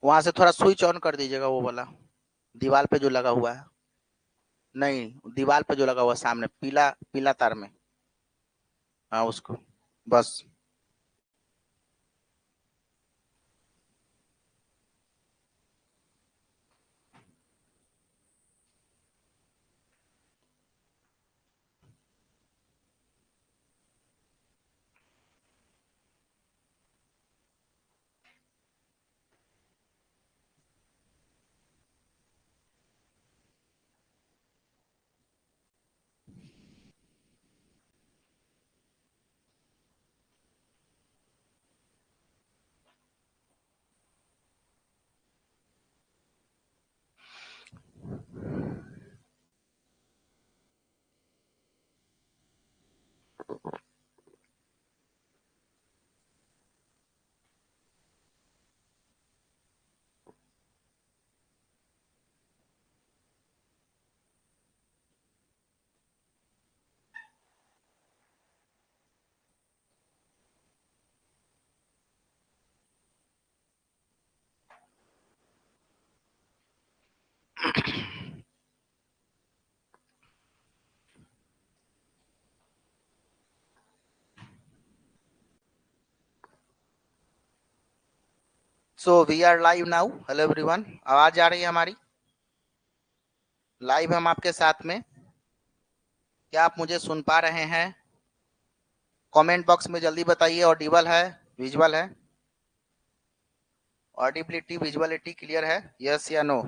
वहां से थोड़ा स्विच ऑन कर दीजिएगा, वो वाला दीवार पे जो लगा हुआ है। नहीं, दीवार पे जो लगा हुआ है सामने, पीला पीला तार में। हाँ, उसको बस। So we are live now. Hello everyone, आवाज आ रही है हमारी? लाइव हम आपके साथ में। क्या आप मुझे सुन पा रहे हैं? कमेंट बॉक्स में जल्दी बताइए, ऑडिबल है, विजुअल है? ऑडिबिलिटी विजुअलिटी क्लियर है? यस या नो?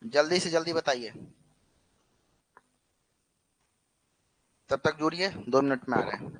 जल्दी से जल्दी बताइए। तब तक जुड़िए, 2 मिनट में आ रहे हैं।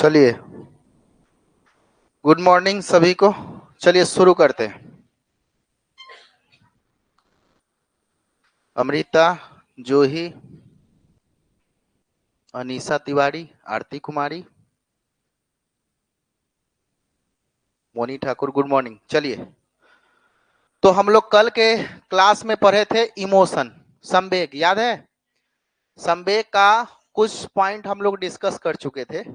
चलिए, गुड मॉर्निंग सभी को। चलिए शुरू करते हैं। अमृता, जूही, अनीसा तिवारी, आरती कुमारी, मोनी ठाकुर, गुड मॉर्निंग। चलिए, तो हम लोग कल के क्लास में पढ़े थे इमोशन, संवेग, याद है? संवेग का कुछ पॉइंट हम लोग डिस्कस कर चुके थे।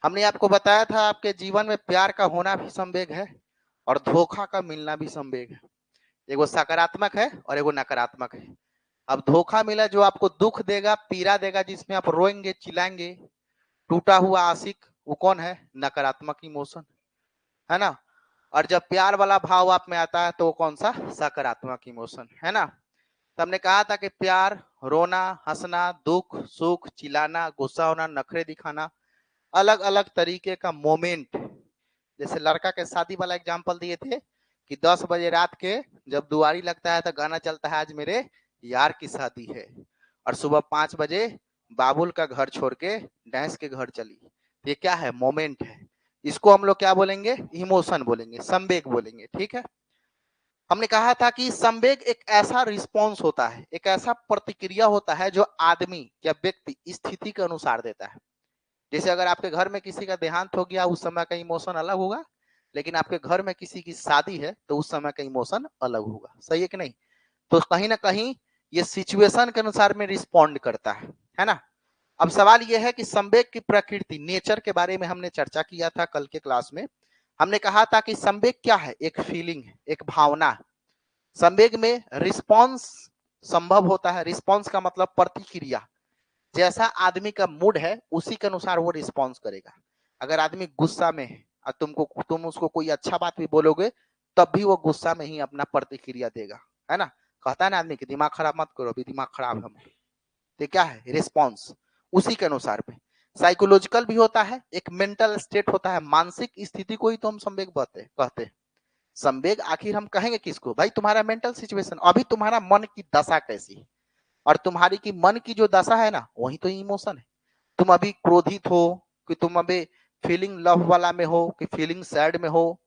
हमने आपको बताया था आपके जीवन में प्यार का होना भी संवेग है और धोखा का मिलना भी संवेग है। एगो सकारात्मक है और एगो नकारात्मक है। अब धोखा मिला जो आपको दुख देगा, पीड़ा देगा, जिसमें आप रोएंगे, चिल्लाएंगे, टूटा हुआ आशिक, वो कौन है? नकारात्मक इमोशन, है ना। और जब प्यार वाला भाव आप में आता है तो वो कौन सा? सकारात्मक इमोशन, है ना। तो हमने कहा था कि प्यार, रोना, हंसना, दुख, सुख, चिल्लाना, गुस्सा होना, नखरे दिखाना, अलग अलग तरीके का मोमेंट। जैसे लड़का के शादी वाला एग्जांपल दिए थे कि 10 बजे रात के जब दुआरी लगता है तो गाना चलता है, आज मेरे यार की शादी है, और सुबह 5 बजे बाबुल का घर छोड़ के डैंस के घर चली। ये क्या है? मोमेंट है। इसको हम लोग क्या बोलेंगे? इमोशन बोलेंगे, संवेग बोलेंगे, ठीक है। हमने कहा था कि संवेग एक ऐसा रिस्पॉन्स होता है, एक ऐसा प्रतिक्रिया होता है जो आदमी या व्यक्ति स्थिति के अनुसार देता है। जैसे अगर आपके घर में किसी का देहांत हो गया, उस समय का इमोशन अलग होगा, लेकिन आपके घर में किसी की शादी है तो उस समय का इमोशन अलग होगा। सही है कि नहीं? तो कहीं ना कहीं ये सिचुएशन के अनुसार में रिस्पॉन्ड करता है ना। अब सवाल यह है कि संवेग की प्रकृति, नेचर के बारे में हमने चर्चा किया था कल के क्लास में। हमने कहा था कि संवेग क्या है? एक फीलिंग है, एक भावना है। संवेग में रिस्पॉन्स संभव होता है। रिस्पॉन्स का मतलब प्रतिक्रिया। जैसा आदमी का मूड है उसी के अनुसार वो रिस्पॉन्स करेगा। अगर आदमी गुस्सा में है और तुम उसको कोई अच्छा बात भी बोलोगे तब भी वो गुस्सा में ही अपना प्रतिक्रिया देगा, है ना। कहता है ना आदमी कि दिमाग खराब मत करो, अभी दिमाग खराब है। तो क्या है? रिस्पॉन्स। उसी के अनुसार में साइकोलॉजिकल भी होता है, एक मेंटल स्टेट होता है, मानसिक स्थिति को ही तो हम संवेग कहते हैं। संवेग आखिर हम कहेंगे किसको? भाई तुम्हारा मेंटल सिचुएशन, अभी तुम्हारा मन की दशा कैसी है, और तुम्हारी की मन की जो दशा है ना, वही तो इमोशन है। तुम अभी क्रोधित हो कि तुम अभी फीलिंग लव वाला में हो कि फीलिंग सैड में हो,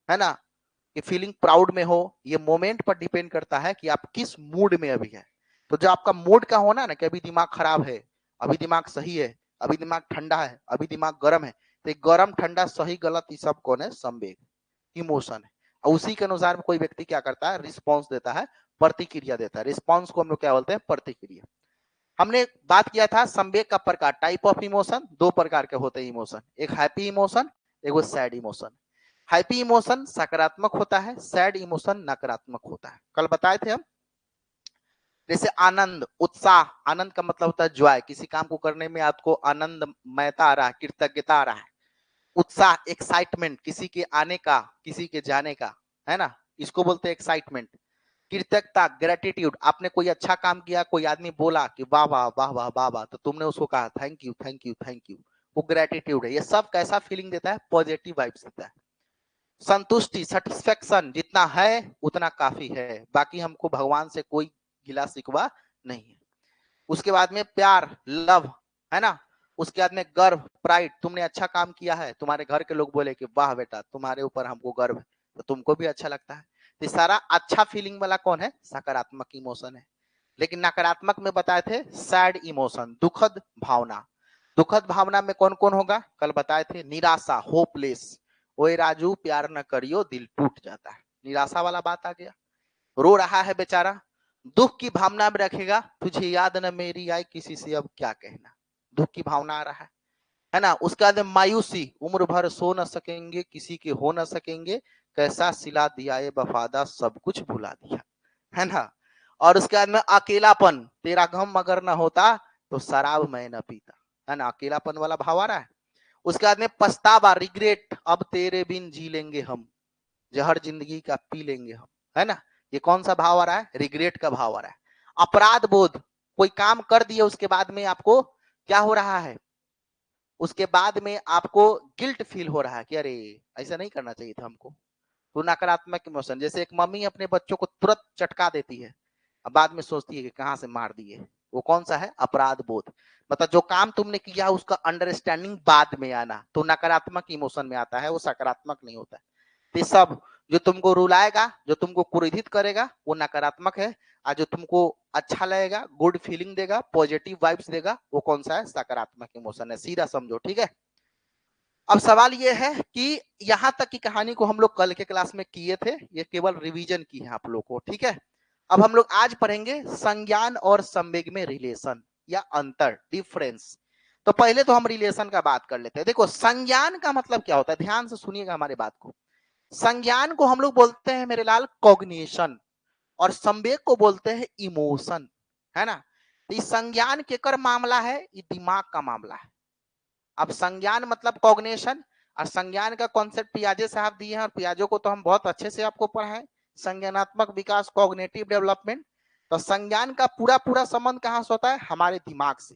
है ना, कि फीलिंग प्राउड में हो, ये मोमेंट पर डिपेंड करता है कि आप किस मूड में अभी है। तो जो आपका मूड का होना ना कि अभी दिमाग खराब है, अभी दिमाग सही है, अभी दिमाग ठंडा है, अभी दिमाग गर्म है, तो गर्म ठंडा सही गलत ये सब कौन है? संवेग, इमोशन है। और उसी के अनुसार में कोई व्यक्ति क्या करता है? रिस्पॉन्स देता है, प्रतिक्रिया देता है। रिस्पॉन्स को हम लोग क्या बोलते हैं? प्रतिक्रिया। हमने बात किया था संवेग का प्रकार, टाइप ऑफ इमोशन। 2 प्रकार के होते हैं इमोशन, एक हैप्पी इमोशन, एक वो सैड इमोशन। हैप्पी इमोशन सकारात्मक होता है, सैड इमोशन नकारात्मक होता है। कल बताए थे हम। जैसे आनंद, उत्साह, आनंद का मतलब होता है जॉय, किसी काम को करने में आपको आनंदमयता आ रहा है, कृतज्ञता आ रहा है। उत्साह, एक्साइटमेंट, किसी के आने का, किसी के जाने का, है ना, इसको बोलते हैं एक्साइटमेंट। कृतज्ञता, ग्रेटिट्यूड, आपने कोई अच्छा काम किया, कोई आदमी बोला कि वाह वाह वाह वाह वाह वाह, तो तुमने उसको कहा thank you thank you thank you, वो ग्रेटिट्यूड है। ये सब कैसा फीलिंग देता है? पॉजिटिव वाइब्स देता है। संतुष्टि, सेटिस्फेक्शन, जितना है उतना काफी है, बाकी हमको भगवान से कोई गिला शिकवा नहीं है। उसके बाद में प्यार, लव, है ना। उसके बाद में गर्व, प्राइड, तुमने अच्छा काम किया है, तुम्हारे घर के लोग बोले कि वाह बेटा तुम्हारे ऊपर हमको गर्व है, तो तुमको भी अच्छा लगता है। तो सारा अच्छा फीलिंग वाला कौन है? सकारात्मक इमोशन है। लेकिन नकारात्मक में बताए थे सैड इमोशन, दुखद भावना। दुखद भावना में कौन कौन होगा? कल बताए थे निराशा, होपलेस, ओए राजू प्यार न करियो दिल टूट जाता है, निराशा वाला बात आ गया। रो रहा है बेचारा, दुख की भावना में रखेगा, तुझे याद न मेरी आई किसी से अब क्या कहना, दुख की भावना आ रहा है ना। उसके बाद मायूसी, उम्र भर सो न सकेंगे, किसी के हो न सकेंगे, कैसा सिला दिया ये वफादा, सब कुछ भुला दिया, है ना। और उसके बाद में अकेलापन, तेरा गम अगर न होता तो शराब मैं न पीता, है ना, अकेलापन वाला भाव आ रहा है। उसके बाद में पछतावा, रिग्रेट, अब तेरे बिन जी लेंगे हम, जहर जिंदगी का पी लेंगे हम, है ना। ये कौन सा भाव आ रहा है? रिग्रेट का भाव आ रहा है। अपराध बोध, कोई काम कर दिया उसके बाद में आपको क्या हो रहा है? उसके बाद में आपको गिल्ट फील हो रहा है कि अरे ऐसा नहीं करना चाहिए था हमको। तो नकारात्मक इमोशन, जैसे एक मम्मी अपने बच्चों को तुरंत चटका देती है, अब बाद में सोचती है कि कहां से मार दिए, वो कौन सा है? अपराध बोध। मतलब जो काम तुमने किया उसका अंडरस्टैंडिंग बाद में आना, तो नकारात्मक इमोशन में आता है, वो सकारात्मक नहीं होता है। तो सब जो तुमको रुलाएगा, जो तुमको क्रोधित करेगा, वो नकारात्मक है, और जो तुमको अच्छा लगेगा, गुड फीलिंग देगा, पॉजिटिव वाइब्स देगा, वो कौन सा है? सकारात्मक इमोशन है। सीधा समझो, ठीक है। अब सवाल ये है कि यहां तक की कहानी को हम लोग कल के क्लास में किए थे, ये केवल रिवीजन की है आप लोग को, ठीक है। अब हम लोग आज पढ़ेंगे संज्ञान और संवेग में रिलेशन या अंतर, डिफरेंस। तो पहले तो हम रिलेशन का बात कर लेते हैं। देखो, संज्ञान का मतलब क्या होता है, ध्यान से सुनिएगा हमारे बात को। संज्ञान को हम लोग बोलते हैं मेरे लाल कॉग्निशन, और संवेग को बोलते हैं इमोशन, है ना। तो इस संज्ञान केकर मामला है? ये दिमाग का मामला है। अब संज्ञान मतलब कॉग्निशन, और संज्ञान का कॉन्सेप्ट पियाजे साहब दिए हैं, और पियाजो को तो हम बहुत अच्छे से आपको पढ़ाएं, संज्ञानात्मक विकास, कॉग्निटिव डेवलपमेंट। तो संज्ञान का पूरा पूरा संबंध कहां से होता है? हमारे दिमाग से,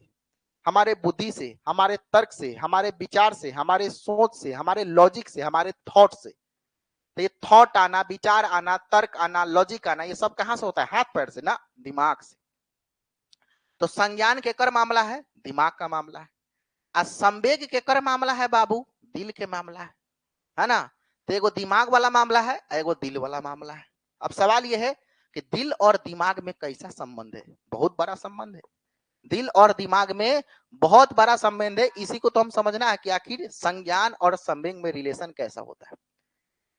हमारे बुद्धि से, हमारे तर्क से, हमारे विचार से, हमारे सोच से, हमारे लॉजिक से, हमारे थॉट से। तो ये थॉट आना, विचार आना, तर्क आना, लॉजिक आना, ये सब कहां से होता है? हाथ पैर से ना, दिमाग से। तो संज्ञान केकर मामला है? दिमाग का मामला है। और संवेग केकर मामला है बाबू? दिल के मामला है ना। तो एगो दिमाग वाला मामला है, एगो दिल वाला मामला है। अब सवाल यह है कि दिल और दिमाग में कैसा संबंध है? बहुत बड़ा संबंध है। दिल और दिमाग में बहुत बड़ा संबंध है। इसी को तो हम समझना है कि आखिर संज्ञान और संवेग में रिलेशन कैसा होता है।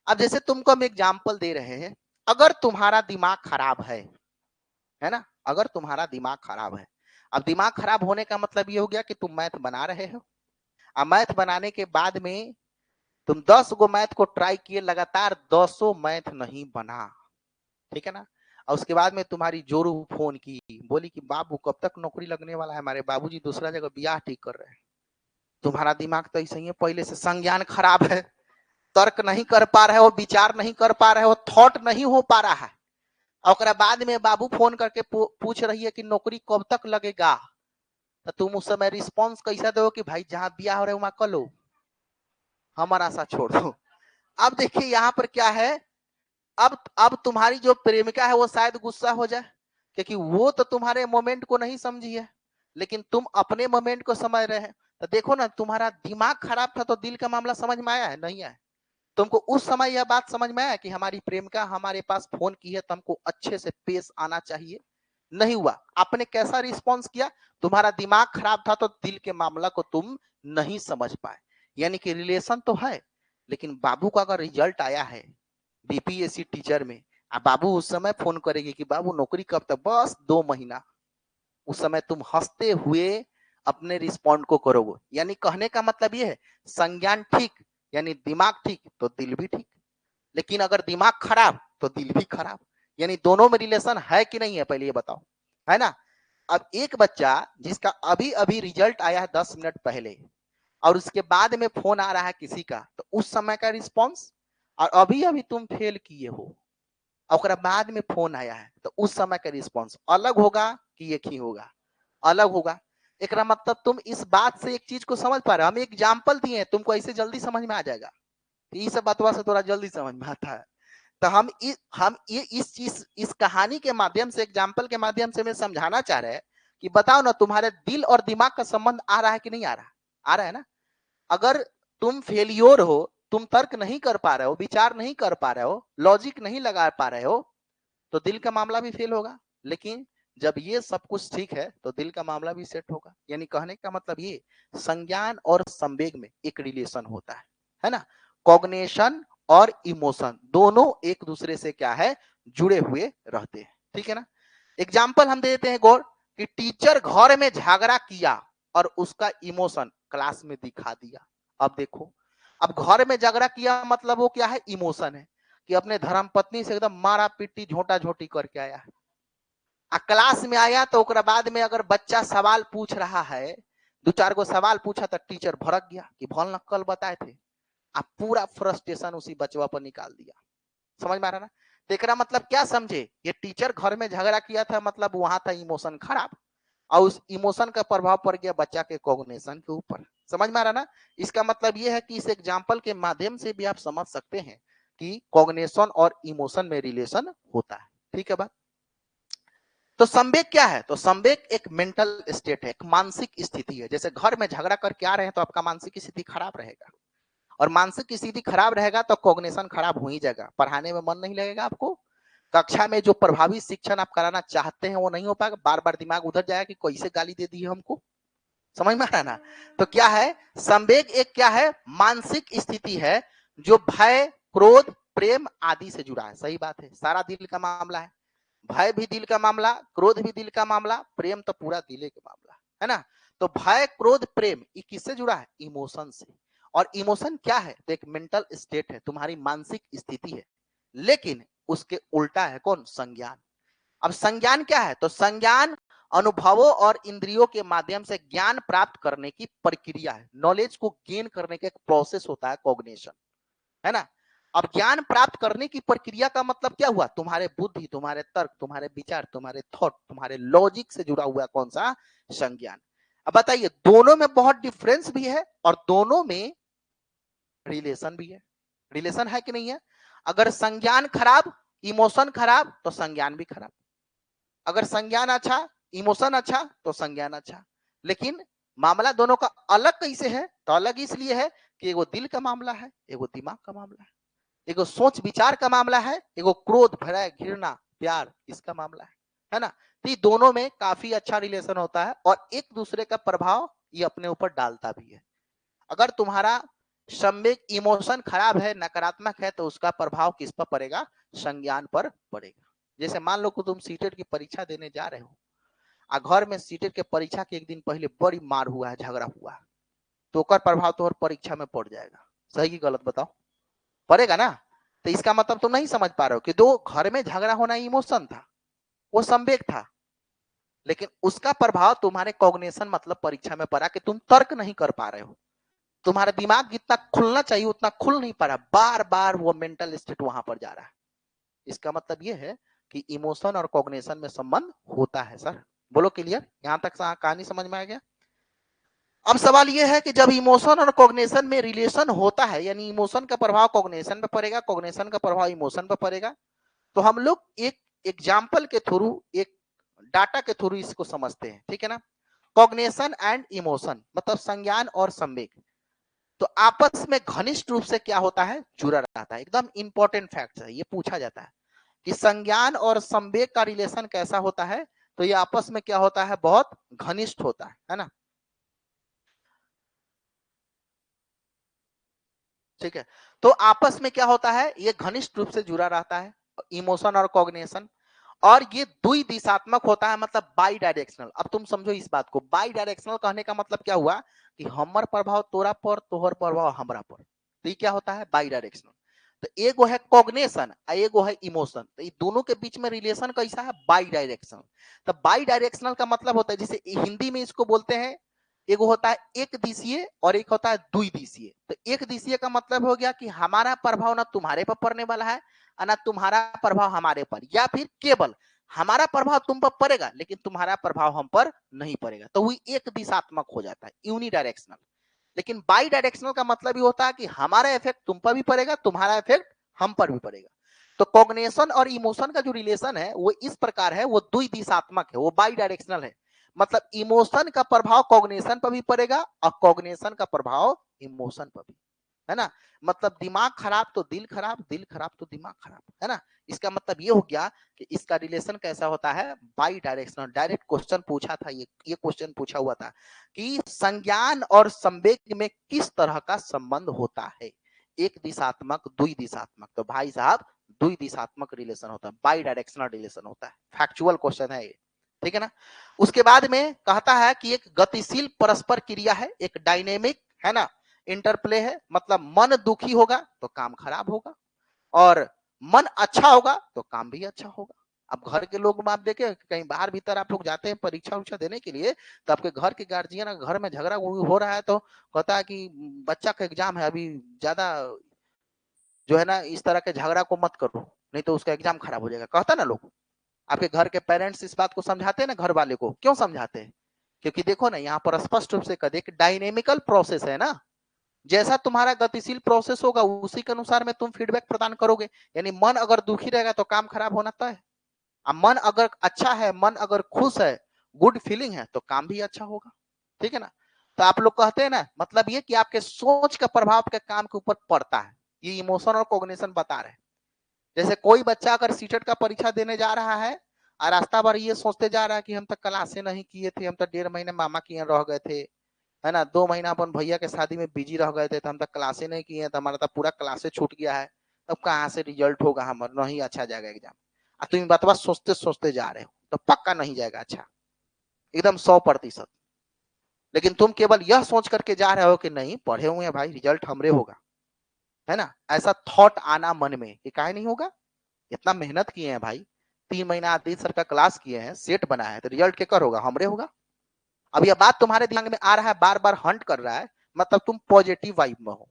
अब जैसे तुमको हम एग्जाम्पल दे रहे हैं, अगर तुम्हारा दिमाग खराब है ना, अगर तुम्हारा दिमाग खराब है, अब दिमाग खराब होने का मतलब ये हो गया कि तुम मैथ बना रहे हो, अब मैथ बनाने के बाद में तुम 10 गो मैथ को ट्राई किए, लगातार 10 मैथ नहीं बना, ठीक है ना। और उसके बाद में तुम्हारी जोरू फोन की, बोली कि बाबू कब तक नौकरी लगने वाला है, हमारे बाबूजी दूसरा जगह ब्याह ठीक कर रहे हैं। तुम्हारा दिमाग तो ऐसे ही है, पहले से संज्ञान खराब है, तर्क नहीं कर पा रहे हो, विचार नहीं कर पा रहे हो, थॉट नहीं हो पा रहा है। और बाद में बाबू फोन करके पूछ रही है कि नौकरी कब तक लगेगा, तो तुम उस समय रिस्पॉन्स कैसा दो कि भाई जहां ब्याह हो रहा है वहां कर लो, हमारा सा छोड़ दो। अब देखिए यहाँ पर क्या है, अब तुम्हारी जो प्रेमिका है वो शायद गुस्सा हो जाए, क्योंकि वो तो तुम्हारे मोमेंट को नहीं समझी है, लेकिन तुम अपने मोमेंट को समझ रहे हैं। तो देखो ना, तुम्हारा दिमाग खराब था तो दिल का मामला समझ में आया है? नहीं आया। तुमको उस समय यह बात समझ में आया कि हमारी प्रेमिका हमारे पास फोन की है तो हमको अच्छे से पेश आना चाहिए? नहीं हुआ। आपने कैसा रिस्पॉन्स किया? तुम्हारा दिमाग खराब था तो दिल के मामला को तुम नहीं समझ पाए। यानी कि रिलेशन तो है, लेकिन बाबू का अगर रिजल्ट आया है बीपीएससी टीचर में, अब बाबू उस समय फोन करेगी कि बाबू नौकरी कब तक? बस 2 महीना। उस समय तुम हंसते हुए अपने रिस्पॉन्ड को करोगे। यानी कहने का मतलब ये है, संज्ञान ठीक यानी दिमाग ठीक तो दिल भी ठीक, लेकिन अगर दिमाग खराब तो दिल भी खराब। यानी दोनों में रिलेशन है कि नहीं है, पहले ये बताओ, है ना। अब एक बच्चा जिसका अभी अभी रिजल्ट आया है 10 मिनट पहले, और उसके बाद में फोन आ रहा है किसी का, तो उस समय का रिस्पॉन्स, और अभी अभी तुम फेल किए हो और बाद में फोन आया है, तो उस समय का रिस्पॉन्स अलग होगा कि एक ही होगा? अलग होगा। एक मतलब तुम इस बात से एक चीज को समझ पा रहे हो, हम एग्जाम्पल दिए, तुमको ऐसे जल्दी समझ में आ जाएगा, ये सब बातवा से थोड़ा जल्दी समझ में आता है। तो हम ये इस चीज, इस कहानी के माध्यम से, एग्जाम्पल के माध्यम से मैं समझाना चाह रहे हैं कि बताओ ना, तुम्हारे दिल और दिमाग का संबंध आ रहा है कि नहीं आ रहा? आ रहा है ना। अगर तुम फेलियोर हो, तुम तर्क नहीं कर पा रहे हो, विचार नहीं कर पा रहे हो, लॉजिक नहीं लगा पा रहे हो, तो दिल का मामला भी फेल होगा। लेकिन जब ये सब कुछ ठीक है तो दिल का मामला भी सेट होगा। यानी कहने का मतलब ये, संज्ञान और संवेग में एक रिलेशन होता है ना। कॉग्निशन और इमोशन दोनों एक दूसरे से क्या है, जुड़े हुए रहते हैं, ठीक है ना। एग्जाम्पल हम देते हैं गौर, कि टीचर घर में झगड़ा किया और उसका इमोशन क्लास में दिखा दिया। अब देखो, अब घर में झगड़ा किया मतलब वो क्या है, इमोशन है, कि अपने धर्म पत्नी से एकदम मारा पीटी झोटा झोटी करके आया है। क्लास में आया तो बाद में अगर बच्चा सवाल पूछ रहा है, 2-4 गो सवाल पूछा तो टीचर भड़क गया कि भल न कल बताए थे, आप पूरा फ्रस्ट्रेशन उसी बचवा पर निकाल दिया। समझ में आ रहा ना। तो मतलब क्या समझे, ये टीचर घर में झगड़ा किया था, मतलब वहां था इमोशन खराब, और उस इमोशन का प्रभाव पड़ गया बच्चा के कॉग्निशन के ऊपर। समझ में आ रहा ना। इसका मतलब ये है कि इस एग्जाम्पल के माध्यम से भी आप समझ सकते हैं कि कॉग्निशन और इमोशन में रिलेशन होता है, ठीक है बात। तो संवेग क्या है? तो संवेग एक मेंटल स्टेट है, एक मानसिक स्थिति है। जैसे घर में झगड़ा करके आ रहे हैं तो आपका मानसिक स्थिति खराब रहेगा, और मानसिक स्थिति खराब रहेगा तो कॉग्निशन खराब हो ही जाएगा, पढ़ाने में मन नहीं लगेगा आपको, कक्षा में जो प्रभावी शिक्षण आप कराना चाहते हैं वो नहीं हो पाएगा, बार बार दिमाग उधर जाएगा कि कैसे गाली दे दी है हमको। समझ में आ रहा है ना? तो क्या है संवेग? एक क्या है? मानसिक स्थिति है जो भय, क्रोध, प्रेम आदि से जुड़ा है। सही बात है, सारा दिल का मामला है। भय भी दिल का मामला, क्रोध भी दिल का मामला, प्रेम तो पूरा दिल का मामला है ना। तो भय, क्रोध, प्रेम ये किससे जुड़ा है? इमोशन से। और इमोशन क्या है? तो एक मेंटल स्टेट है, तुम्हारी मानसिक स्थिति है। लेकिन उसके उल्टा है कौन? संज्ञान। अब संज्ञान क्या है? तो संज्ञान अनुभवों और इंद्रियों के माध्यम से ज्ञान प्राप्त करने की प्रक्रिया है। नॉलेज को गेन करने का एक प्रोसेस होता है कॉग्निशन, है ना। अब ज्ञान प्राप्त करने की प्रक्रिया का मतलब क्या हुआ? तुम्हारे बुद्धि, तुम्हारे तर्क, तुम्हारे विचार, तुम्हारे थॉट, तुम्हारे लॉजिक से जुड़ा हुआ कौन सा? संज्ञान। अब बताइए, दोनों में बहुत डिफरेंस भी है और दोनों में रिलेशन भी है। रिलेशन है कि नहीं है? अगर संज्ञान खराब, इमोशन खराब, तो संज्ञान भी खराब। अगर संज्ञान अच्छा, इमोशन अच्छा, तो संज्ञान अच्छा। लेकिन मामला दोनों का अलग कैसे है? तो अलग इसलिए है कि एगो दिल का मामला है, एगो दिमाग का मामला है, एगो सोच विचार का मामला है, एगो क्रोध, भय, घृणा, प्यार इसका मामला है ना। तो ये दोनों में काफी अच्छा रिलेशन होता है और एक दूसरे का प्रभाव ये अपने ऊपर डालता भी है। अगर तुम्हारा संवेग, इमोशन खराब है, नकारात्मक है, तो उसका प्रभाव किस पर पड़ेगा? संज्ञान पर पड़ेगा। जैसे मान लो कि तुम सीटेट की परीक्षा देने जा रहे हो, घर में सीटेट के परीक्षा के एक दिन पहले बड़ी मार हुआ है, झगड़ा हुआ है, तो उसका प्रभाव तो और परीक्षा में पड़ जाएगा। सही की गलत बताओ? पड़ेगा ना। तो इसका मतलब तुम नहीं समझ पा रहे हो कि दो घर में झगड़ा होना इमोशन था, वो संवेग था, लेकिन उसका प्रभाव तुम्हारे कॉग्निशन मतलब परीक्षा में पड़ा कि तुम तर्क नहीं कर पा रहे हो, तुम्हारा दिमाग जितना खुलना चाहिए उतना खुल नहीं पा रहा, बार बार वो मेंटल स्टेट वहां पर जा रहा है। इसका मतलब ये है कि इमोशन और कॉग्निशन में संबंध होता है। सर बोलो क्लियर? यहां तक कहानी समझ में आ गया? अब सवाल यह है कि जब इमोशन और कॉग्निशन में रिलेशन होता है, यानी इमोशन का प्रभाव कॉग्निशन पे पड़ेगा, कॉग्निशन का प्रभाव इमोशन पे पड़ेगा, तो हम लोग एक एग्जाम्पल के थ्रू, एक डाटा के थ्रू इसको समझते हैं, ठीक है ना। कॉग्निशन एंड इमोशन मतलब संज्ञान और संवेग, तो आपस में घनिष्ठ रूप से क्या होता है? जुड़ा रहता है। एकदम इंपॉर्टेंट फैक्ट है, ये पूछा जाता है कि संज्ञान और संवेग का रिलेशन कैसा होता है। तो ये आपस में क्या होता है? बहुत घनिष्ठ होता है ना। ठीक है, तो आपस में क्या होता है? ये घनिष्ठ रूप से जुड़ा रहता है, इमोशन और कॉग्निशन, और ये द्वि दिशात्मक होता है, मतलब बाई डायरेक्शनल। अब तुम समझो इस बात को, बाई डायरेक्शनल कहने का मतलब क्या हुआ कि हमर प्रभाव तोरा पर, तोहर प्रभाव हमरा पर, तो ये क्या होता है? By directional. तो एगो है कॉग्निशन और एगो है इमोशन, तो ये दोनों के बीच में रिलेशन कैसा है? By directional. तो बाई डायरेक्शनल का मतलब होता है, जैसे हिंदी में इसको बोलते हैं, एगो होता है एक दिशीय और एक होता है द्विदिशीय। तो एक दिशीय का मतलब हो गया कि हमारा प्रभाव ना तुम्हारे पर पड़ने वाला है और ना तुम्हारा प्रभाव हमारे पर, या फिर केवल हमारा प्रभाव तुम पर पड़ेगा लेकिन तुम्हारा प्रभाव हम पर नहीं पड़ेगा, तो वो एक दिशात्मक हो जाता है, यूनिडायरेक्शनल। लेकिन बाई डायरेक्शनल का मतलब ये होता है कि हमारा इफेक्ट तुम पर भी पड़ेगा, तुम्हारा इफेक्ट हम पर भी पड़ेगा। तो कॉग्निशन और इमोशन का जो रिलेशन है वो इस प्रकार है, वो द्विदिशात्मक है, वो बाई डायरेक्शनल है। मतलब इमोशन का प्रभाव कॉग्निशन पर भी पड़ेगा और कॉग्निशन का प्रभाव इमोशन पर भी, है ना। मतलब दिमाग खराब तो दिल खराब, दिल खराब तो दिमाग खराब, है ना। इसका मतलब ये हो गया कि इसका रिलेशन कैसा होता है? By directional. डायरेक्ट क्वेश्चन पूछा था, ये क्वेश्चन पूछा हुआ था कि संज्ञान और संवेग में किस तरह का संबंध होता है? एक दिशात्मक, द्वि दिशात्मक। तो भाई साहब द्वि दिशात्मक रिलेशन होता है, बाई डायरेक्शनल रिलेशन होता है। फैक्चुअल क्वेश्चन है ये, ठीक है ना। उसके बाद में कहता है कि एक गतिशील परस्पर क्रिया है, एक डायनेमिक, है ना, इंटरप्ले है। मतलब मन दुखी होगा तो काम खराब होगा, और मन अच्छा होगा तो काम भी अच्छा होगा। अब घर के लोग आप देखे, कहीं बाहर भीतर आप लोग जाते हैं परीक्षा उरीक्षा देने के लिए, तो आपके घर के गार्जियन घर में झगड़ा हो रहा है तो कहता है कि बच्चा का एग्जाम है, अभी ज्यादा जो है ना इस तरह के झगड़ा को मत करो, नहीं तो उसका एग्जाम खराब हो जाएगा, कहता ना लोग। आपके घर के पेरेंट्स इस बात को समझाते हैं ना घर वाले को, क्यों समझाते हैं? क्योंकि देखो ना यहाँ पर स्पष्ट रूप से कह दे कि डायनेमिकल प्रोसेस है ना, जैसा तुम्हारा गतिशील प्रोसेस होगा उसी के अनुसार में तुम फीडबैक प्रदान करोगे। यानी मन अगर दुखी रहेगा तो काम खराब होना तय है। अब मन अगर अच्छा है, मन अगर खुश है, गुड फीलिंग है, तो काम भी अच्छा होगा, ठीक है ना। तो आप लोग कहते हैं ना, मतलब ये कि आपके सोच का प्रभाव आपके काम के ऊपर पड़ता है, ये इमोशन और कॉग्निशन बता रहे हैं। जैसे कोई बच्चा अगर सीटेट का परीक्षा देने जा रहा है और रास्ता भर ये सोचते जा रहा है कि हम तो क्लासे नहीं किए थे, हम तो 1.5 महीने मामा के यहाँ रह गए थे, है ना, 2 महीना अपन भैया के शादी में बिजी रह गए थे, तो हम तो क्लासे नहीं किए, तो हमारा तो पूरा क्लासे छूट गया है, तब कहाँ से रिजल्ट होगा, हमारा नहीं अच्छा जाएगा एग्जाम। तुम बतवा सोचते सोचते जा रहे हो तो पक्का नहीं जाएगा अच्छा, एकदम 100%। लेकिन तुम केवल यह सोच करके जा रहे हो कि नहीं पढ़े हुए हैं भाई, रिजल्ट हमरे होगा, है ना, ऐसा थॉट आना मन में कि काहे नहीं होगा, इतना मेहनत किए हैं भाई, 3 महीना 30 सर का क्लास किए हैं, सेट बना है, तो रिजल्ट केकर होगा, हमरे होगा। अब यह बात तुम्हारे दिमाग में आ रहा है, बार बार हंट कर रहा है, मतलब तुम पॉजिटिव वाइब में हो।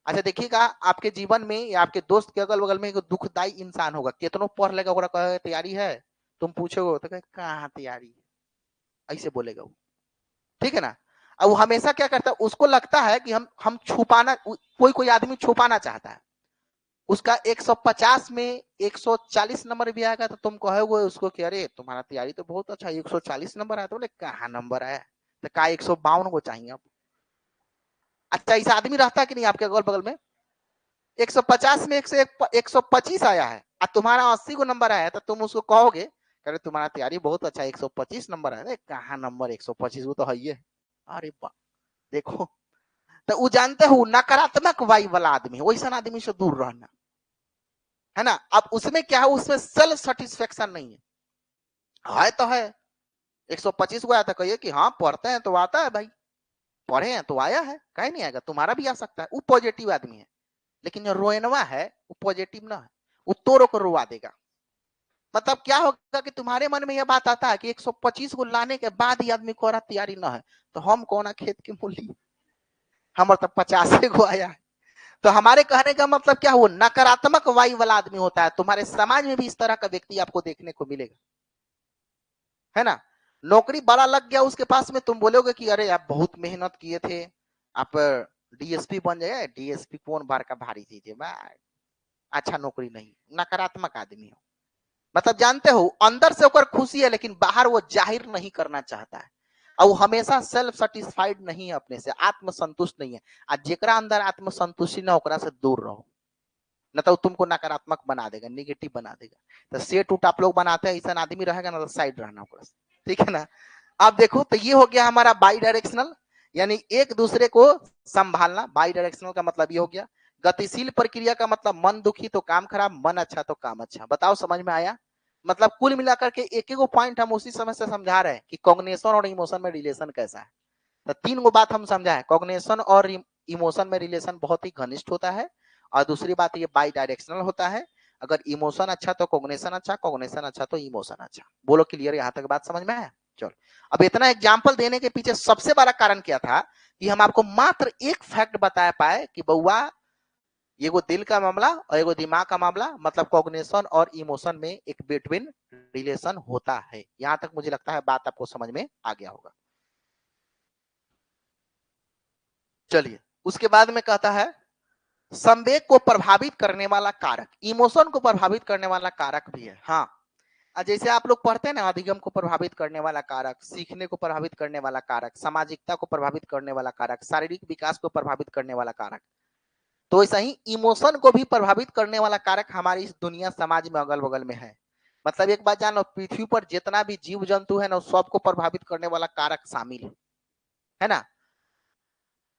अच्छा देखिएगा, आपके जीवन में या आपके दोस्त के अगल बगल में एक दुखदाई इंसान होगा, कितनों पढ़ लेगा, ओकरा कहे तैयारी है, तुम पूछोगे तो कहे कहाँ तैयारी है, ऐसे बोलेगा वो, ठीक है ना। अब वो हमेशा क्या करता है, उसको लगता है कि हम छुपाना, कोई कोई आदमी छुपाना चाहता है, उसका 150 में 140 नंबर भी आएगा तो तुम कहोगे उसको कि अरे तुम्हारा तैयारी तो बहुत अच्छा, 140 नंबर आया, तो बोले कहाँ नंबर आया, तो कहा 152 को चाहिए अब। अच्छा ऐसा आदमी रहता है कि नहीं आपके अगल बगल में, 150 में 125 आया है और तुम्हारा 80 को नंबर आया, तो तुम उसको कहोगे अरे तुम्हारा तैयारी बहुत अच्छा, 125 नंबर आया, कहाँ नंबर 125, वो तो है ये, अरे देखो। तो वो जानते हो नकारात्मक वाई वाला आदमी, वैसा आदमी से दूर रहना, है ना। अब उसमें क्या है, उसमें सेल्फ सेटिस्फेक्शन नहीं है तो है, 125 को आया था, कहिए कि हाँ पढ़ते हैं तो आता है भाई, पढ़े हैं तो आया है, कहीं नहीं आएगा, तुम्हारा भी आ सकता है, वो पॉजिटिव आदमी है। लेकिन जो रोएनवा है वो पॉजिटिव ना है, वो तोड़ो को रुआ देगा। मतलब क्या होगा कि तुम्हारे मन में यह बात आता है कि 125 को लाने के बाद ही आदमी को तैयारी ना है, तो हम कौन खेत के मूली, हमारे तो 50 को आया है। तो हमारे कहने का मतलब क्या, वो नकारात्मक वायु वाला आदमी होता है। तुम्हारे समाज में भी इस तरह का व्यक्ति आपको देखने को मिलेगा, है ना। नौकरी बड़ा लग गया उसके पास में, तुम बोलोगे कि अरे आप बहुत मेहनत किए थे, आप डीएसपी बन जाए, डीएसपी कौन बार का भारी चीज है, अच्छा नौकरी नहीं, नकारात्मक आदमी हो। मतलब जानते हो अंदर से होकर खुशी है, लेकिन बाहर वो जाहिर नहीं करना चाहता है, और वो हमेशा सेल्फ सेटिस्फाइड नहीं है, अपने से आत्मसंतुष्ट नहीं है। आज जेकरा अंदर आत्मसंतुष्टि ना, ओकरा से दूर रहो, न तो तुमको नकारात्मक बना देगा, निगेटिव बना देगा। तो सेट उट आप लोग बनाते हैं, ऐसा आदमी रहेगा ना, तो साइड रहना ओकरा से, ठीक है ना। आप देखो तो ये हो गया हमारा बाई डायरेक्शनल, यानी एक दूसरे को संभालना। बाई डायरेक्शनल का मतलब ये हो गया। गतिशील प्रक्रिया का मतलब मन दुखी तो काम खराब, मन अच्छा तो काम अच्छा। बताओ समझ में आया। मतलब कुल मिलाकर के एक एक पॉइंट हम उसी समय से समझा रहे हैं कि कॉग्निशन और इमोशन में रिलेशन कैसा है। तो 3 गो बात हम समझा है, कॉग्निशन और इमोशन में रिलेशन बहुत ही घनिष्ठ होता है, और दूसरी बात ये बाई डायरेक्शनल होता है। अगर इमोशन अच्छा तो कॉग्निशन अच्छा, कॉग्निशन अच्छा तो इमोशन अच्छा। बोलो क्लियर, यहाँ तक बात समझ में आया। चलो, अब इतना एग्जाम्पल देने के पीछे सबसे बड़ा कारण क्या था कि हम आपको मात्र एक फैक्ट बता पाए कि बउआ ये वो दिल का मामला और एगो दिमाग का मामला, मतलब कॉग्निशन और इमोशन में एक बिटवीन रिलेशन होता है। यहां तक मुझे लगता है बात आपको समझ में आ गया होगा। चलिए, उसके बाद में कहता है संवेग को प्रभावित करने वाला कारक, इमोशन को प्रभावित करने वाला कारक भी है। हाँ, जैसे आप लोग पढ़ते हैं ना, अधिगम को प्रभावित करने वाला कारक, सीखने को प्रभावित करने वाला कारक, सामाजिकता को प्रभावित करने वाला कारक, शारीरिक विकास को प्रभावित करने वाला कारक, तो ऐसा ही इमोशन को भी प्रभावित करने वाला कारक हमारी इस दुनिया समाज में अगल बगल में है। मतलब एक बात जानो, पृथ्वी पर जितना भी जीव जंतु है ना, सबको प्रभावित करने वाला कारक शामिल है ना।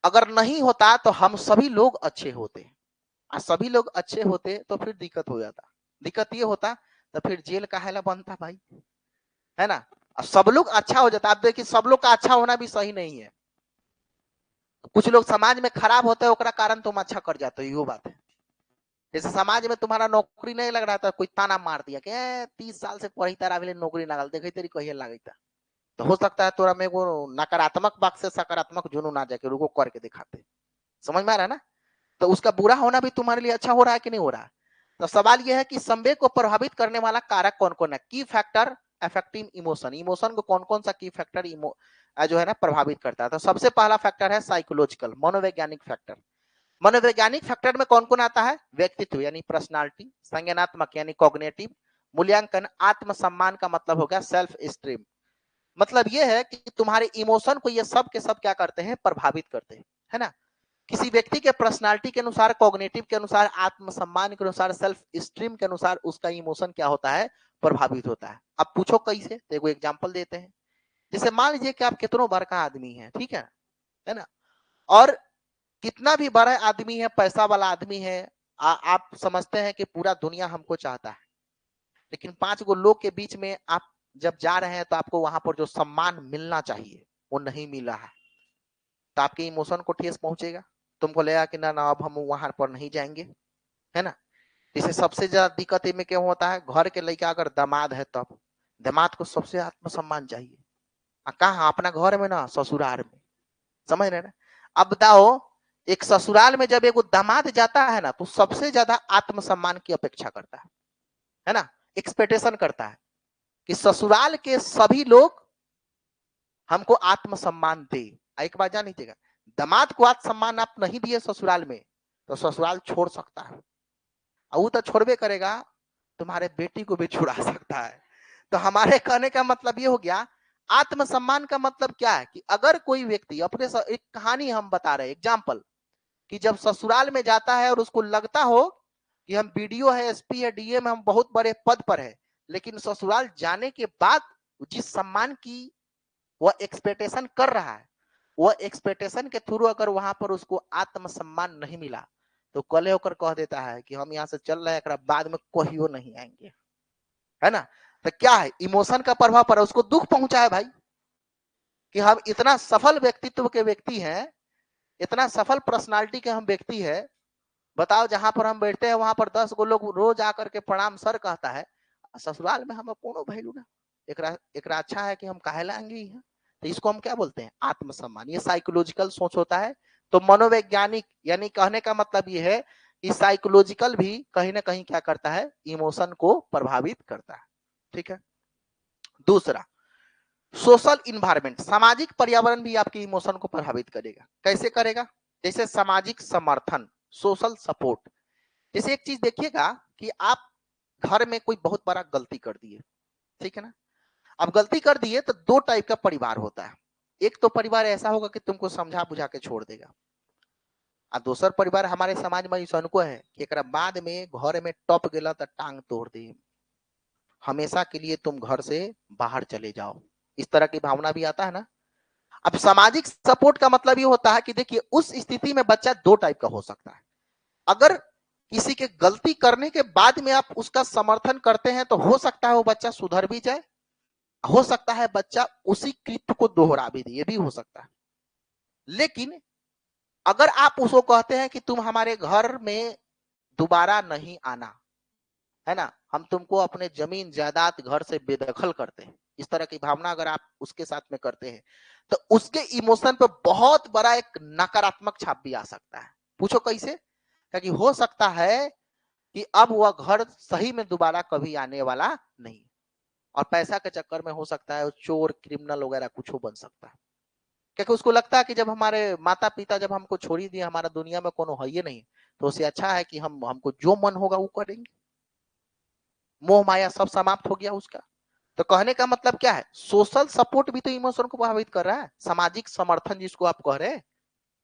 अगर नहीं होता तो हम सभी लोग अच्छे होते, और सभी लोग अच्छे होते तो फिर दिक्कत हो जाता। दिक्कत ये होता तो फिर जेल का हैला बनता भाई, है ना। अब सब लोग अच्छा हो जाता। आप देखिए सब लोग का अच्छा होना भी सही नहीं है, कुछ लोग समाज में खराब होते हैं, ओकरा कारण तुम अच्छा कर जाते हो, यो बात है। जैसे समाज में तुम्हारा नौकरी नहीं लग रहा था, कोई ताना मार दिया कि 30 साल से पढ़ी तारा नौकरी लगल, देखे तेरी कहिए लगी था, तो हो सकता है तोरा में वो नकारात्मक बात से सकारात्मक जुनून आ जाके रुको करके दिखाते। समझ में आ रहा है ना। तो उसका बुरा होना भी तुम्हारे लिए अच्छा हो रहा है कि नहीं हो रहा है। तो सवाल यह है कि संवेग को प्रभावित करने वाला कारक कौन कौन है, की फैक्टर अफेक्टिंग इमोशन, इमोशन को कौन कौन सा की फैक्टर जो है ना प्रभावित करता है। तो सबसे पहला फैक्टर है साइकोलॉजिकल, मनोवैज्ञानिक फैक्टर। मनोवैज्ञानिक फैक्टर में कौन कौन आता है, व्यक्तित्व यानी पर्सनालिटी, संज्ञानात्मक यानी कॉग्निटिव, मूल्यांकन, आत्मसम्मान का मतलब हो गया सेल्फ स्टीम। मतलब ये है कि तुम्हारे इमोशन को ये सब के सब क्या करते हैं, प्रभावित करते हैं, है ना। किसी व्यक्ति के पर्सनालिटी के अनुसार, कॉग्निटिव के अनुसार, आत्मसम्मान के अनुसार, सेल्फ स्टीम के अनुसार उसका इमोशन क्या होता है, प्रभावित होता है। अब पूछो कैसे, देखो एग्जांपल देते हैं। जैसे मान लीजिए कि आप कितनों बड़ा आदमी है, ठीक है ना, और कितना भी बड़ा आदमी है, पैसा वाला आदमी है, आप समझते हैं कि पूरा दुनिया हमको चाहता है, लेकिन 5 गो लोग के बीच में आप जब जा रहे हैं तो आपको वहां पर जो सम्मान मिलना चाहिए वो नहीं मिला है, तो आपके इमोशन को ठेस पहुंचेगा। तुमको लगेगा कि ना ना अब हम वहां पर नहीं जाएंगे, है ना। इसे सबसे ज्यादा दिक्कत में क्या होता है, घर के लड़का अगर दामाद है तब दामाद को सबसे आत्मसम्मान चाहिए। कहा अपना घर में ना ससुराल में, समझ रहे ना। अब बताओ, एक ससुराल में जब एक दामाद जाता है ना तो सबसे ज्यादा आत्मसम्मान की अपेक्षा करता है ना, एक्सपेक्टेशन करता है कि ससुराल के सभी लोग हमको आत्मसम्मान दे। एक बात जान लीजिएगा, दामाद को आत्मसम्मान आप नहीं दिए ससुराल में तो ससुराल छोड़ सकता है, और वो तो छोड़बे करेगा, तुम्हारे बेटी को भी छुड़ा सकता है। तो हमारे कहने का मतलब ये हो गया, आत्मसम्मान का मतलब क्या है कि अगर कोई व्यक्ति अपने एक कहानी हम बता रहे हैं, एग्जाम्पल, कि जब ससुराल में जाता है और उसको लगता हो कि हम बीडीओ है, एसपी है, डीएम, हम बहुत बड़े पद पर है, लेकिन ससुराल जाने के बाद जिस सम्मान की वह एक्सपेक्टेशन कर रहा है, वह एक्सपेक्टेशन के थ्रू अगर वहां पर उसको आत्मसम्मान नहीं मिला तो कल होकर कह देता है कि हम यहाँ से चल रहे हैं, बाद में कहियो नहीं आएंगे, है ना। तो क्या है, इमोशन का प्रभाव पड़ा, उसको दुख पहुंचा है भाई, कि हम इतना सफल व्यक्तित्व के व्यक्ति हैं, इतना सफल पर्सनालिटी के हम व्यक्ति है, बताओ जहां पर हम बैठते हैं वहां पर 10 गो लोग रोज आकर के प्रणाम सर कहता है, ससुराल में हम कोनो वैल्यू ना, एकरा अच्छा है कि हम काहे लाएंगे ही, तो इसको हम क्या बोलते हैं, आत्मसम्मान। ये साइकोलॉजिकल सोच होता है। तो मनोवैज्ञानिक यानी कहने का मतलब ये है कि साइकोलॉजिकल भी कहीं ना कहीं क्या करता है, इमोशन को प्रभावित करता है, ठीक है। दूसरा, सोशल इन्वायरमेंट, सामाजिक पर्यावरण भी आपके इमोशन को प्रभावित करेगा। कैसे करेगा, जैसे सामाजिक समर्थन, सोशल सपोर्ट। जैसे एक चीज देखिएगा कि आप घर में कोई बहुत बड़ा गलती कर दिए, ठीक है ना। अब गलती कर दिए तो 2 टाइप का परिवार होता है। एक तो परिवार ऐसा होगा कि तुमको समझा बुझा के छोड़ देगा, और दूसरा परिवार हमारे समाज में ऐसा है कि एक बाद में घर में टप गेला तो टांग तोड़ दे, हमेशा के लिए तुम घर से बाहर चले जाओ, इस तरह की भावना भी आता है ना। अब सामाजिक सपोर्ट का मतलब ये होता है कि देखिए उस स्थिति में बच्चा 2 टाइप का हो सकता है। अगर किसी के गलती करने के बाद में आप उसका समर्थन करते हैं तो हो सकता है वो बच्चा सुधर भी जाए, हो सकता है बच्चा उसी कृत्य को दोहरा भी दे, ये भी हो सकता है। लेकिन अगर आप उसको कहते हैं कि तुम हमारे घर में दोबारा नहीं आना, है ना, हम तुमको अपने जमीन जायदाद घर से बेदखल करते हैं, इस तरह की भावना अगर आप उसके साथ में करते हैं तो उसके इमोशन पे बहुत बड़ा एक नकारात्मक छाप भी आ सकता है। पूछो कैसे, क्योंकि हो सकता है कि अब वह घर सही में दोबारा कभी आने वाला नहीं, और पैसा के चक्कर में हो सकता है चोर, क्रिमिनल वगैरह कुछ हो बन सकता है, क्योंकि उसको लगता है कि जब हमारे माता पिता जब हमको छोड़ी दिए, हमारा दुनिया में कोनो है ही नहीं, तो उससे अच्छा है कि हमको जो मन होगा वो करेंगे, मोह माया सब समाप्त हो गया उसका। तो कहने का मतलब क्या है, सोशल सपोर्ट भी तो इमोशन को प्रभावित कर रहा है, सामाजिक समर्थन जिसको आप कह रहे हैं,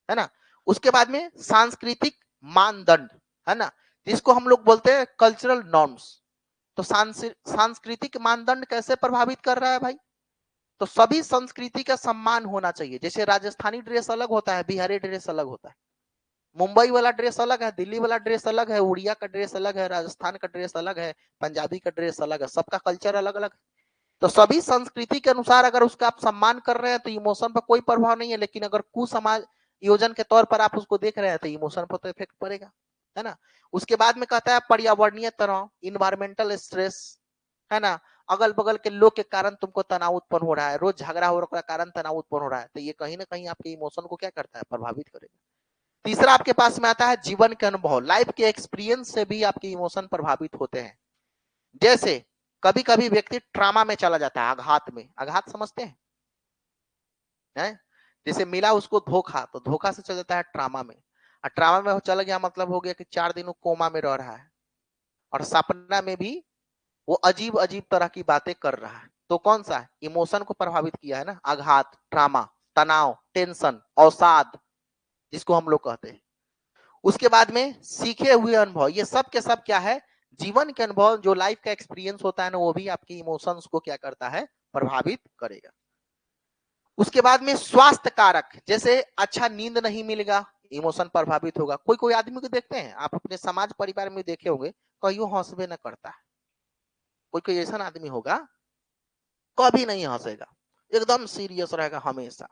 है ना। उसके बाद में सांस्कृतिक मानदंड, है ना, जिसको हम लोग बोलते हैं कल्चरल नॉर्म्स। तो सांस्कृतिक मानदंड कैसे प्रभावित कर रहा है भाई, तो सभी संस्कृति का सम्मान होना चाहिए। जैसे राजस्थानी ड्रेस अलग होता है, बिहारी ड्रेस अलग होता है, मुंबई वाला ड्रेस अलग है, दिल्ली वाला ड्रेस अलग है, उड़िया का ड्रेस अलग है, राजस्थान का ड्रेस अलग है, पंजाबी का ड्रेस अलग है, सबका कल्चर अलग अलग है। तो सभी संस्कृति के अनुसार अगर उसका आप सम्मान कर रहे हैं तो इमोशन पर कोई प्रभाव नहीं है, लेकिन अगर कुसमाज योजन के तौर पर आप उसको देख रहे हैं तो इमोशन पर तो इफेक्ट पड़ेगा, है ना। उसके बाद में कहता है पर्यावरणीय तनाव, इन्वायरमेंटल स्ट्रेस, है ना, अगल बगल के लोग के कारण तुमको तनाव उत्पन्न हो रहा है, रोज झगड़ा हो रहा है कारण तनाव उत्पन्न हो रहा है, तो ये कहीं ना कहीं आपके इमोशन को क्या करता है, प्रभावित करेगा। तीसरा आपके पास में आता है जीवन के अनुभव, लाइफ के एक्सपीरियंस से भी आपके इमोशन प्रभावित होते हैं। जैसे कभी कभी व्यक्ति ट्रामा में चला जाता है, आघात में, आघात समझते हैं, है? जैसे मिला उसको धोखा, तो धोखा से चल जाता है ट्रामा में, और ट्रामा में चला गया मतलब हो गया कि 4 दिन कोमा में रह रहा है, और सपना में भी वो अजीब अजीब तरह की बातें कर रहा है, तो कौन सा है? इमोशन को प्रभावित किया है ना, आघात, ट्रामा, तनाव, टेंशन, अवसाद जिसको हम लोग कहते हैं। उसके बाद में सीखे हुए अनुभव, ये सब के सब क्या है? जीवन के अनुभव, जो लाइफ का एक्सपीरियंस होता है ना, वो भी आपके इमोशंस को क्या करता है? प्रभावित करेगा। उसके बाद में स्वास्थ्य कारक, जैसे अच्छा नींद नहीं मिलेगा, इमोशन प्रभावित होगा। कोई कोई आदमी को देखते हैं, आप अपने समाज परिवार में देखे होंगे, कहियो हंसबे न करता है। कोई कोई ऐसा आदमी होगा कभी नहीं हंसेगा, एकदम सीरियस रहेगा हमेशा,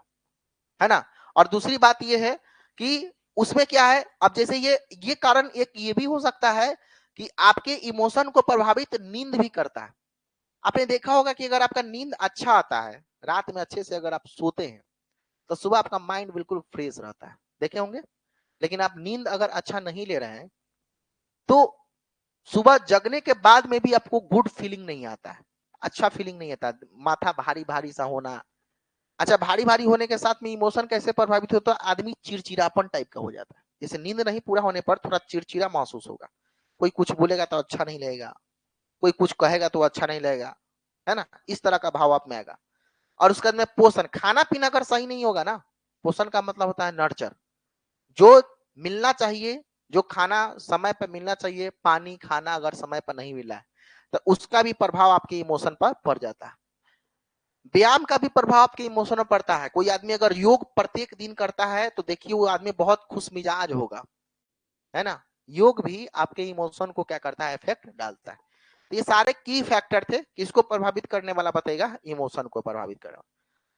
है ना। और दूसरी बात ये है कि उसमें क्या है, अब जैसे ये कारण एक ये भी हो सकता है कि आपके इमोशन को प्रभावित नींद भी करता है। आपने देखा होगा कि अगर आपका नींद अच्छा आता है, रात में अच्छे से अगर आप सोते हैं, तो सुबह आपका माइंड बिल्कुल फ्रेश रहता है, देखे होंगे। लेकिन आप नींद अगर अच्छा नहीं ले रहे हैं, तो सुबह जगने के बाद में भी आपको गुड फीलिंग नहीं आता है, अच्छा फीलिंग नहीं आता, माथा भारी भारी सा होना। अच्छा, भारी भारी होने के साथ में इमोशन कैसे प्रभावित होता है? आदमी चिड़चिड़ापन टाइप का हो जाता है, जैसे नींद नहीं पूरा होने पर थोड़ा चिड़चिड़ा महसूस होगा, कोई कुछ बोलेगा तो अच्छा नहीं लगेगा, कोई कुछ कहेगा तो अच्छा नहीं लगेगा, है ना, इस तरह का भाव आप में आएगा। और उसके बाद में पोषण, खाना पीना अगर सही नहीं होगा ना, पोषण का मतलब होता है नर्चर, जो मिलना चाहिए, जो खाना समय पर मिलना चाहिए, पानी खाना अगर समय पर नहीं मिला है, तो उसका भी प्रभाव आपके इमोशन पर पड़ जाता है। व्यायाम का भी प्रभाव आपके इमोशन में पड़ता है। कोई आदमी अगर योग प्रत्येक दिन करता है, तो देखिए वो आदमी बहुत खुश मिजाज होगा, है ना। योग भी आपके इमोशन को क्या करता है? इफेक्ट डालता है। तो ये सारे की फैक्टर थे, किसको प्रभावित करने वाला बताएगा? इमोशन को प्रभावित करेगा।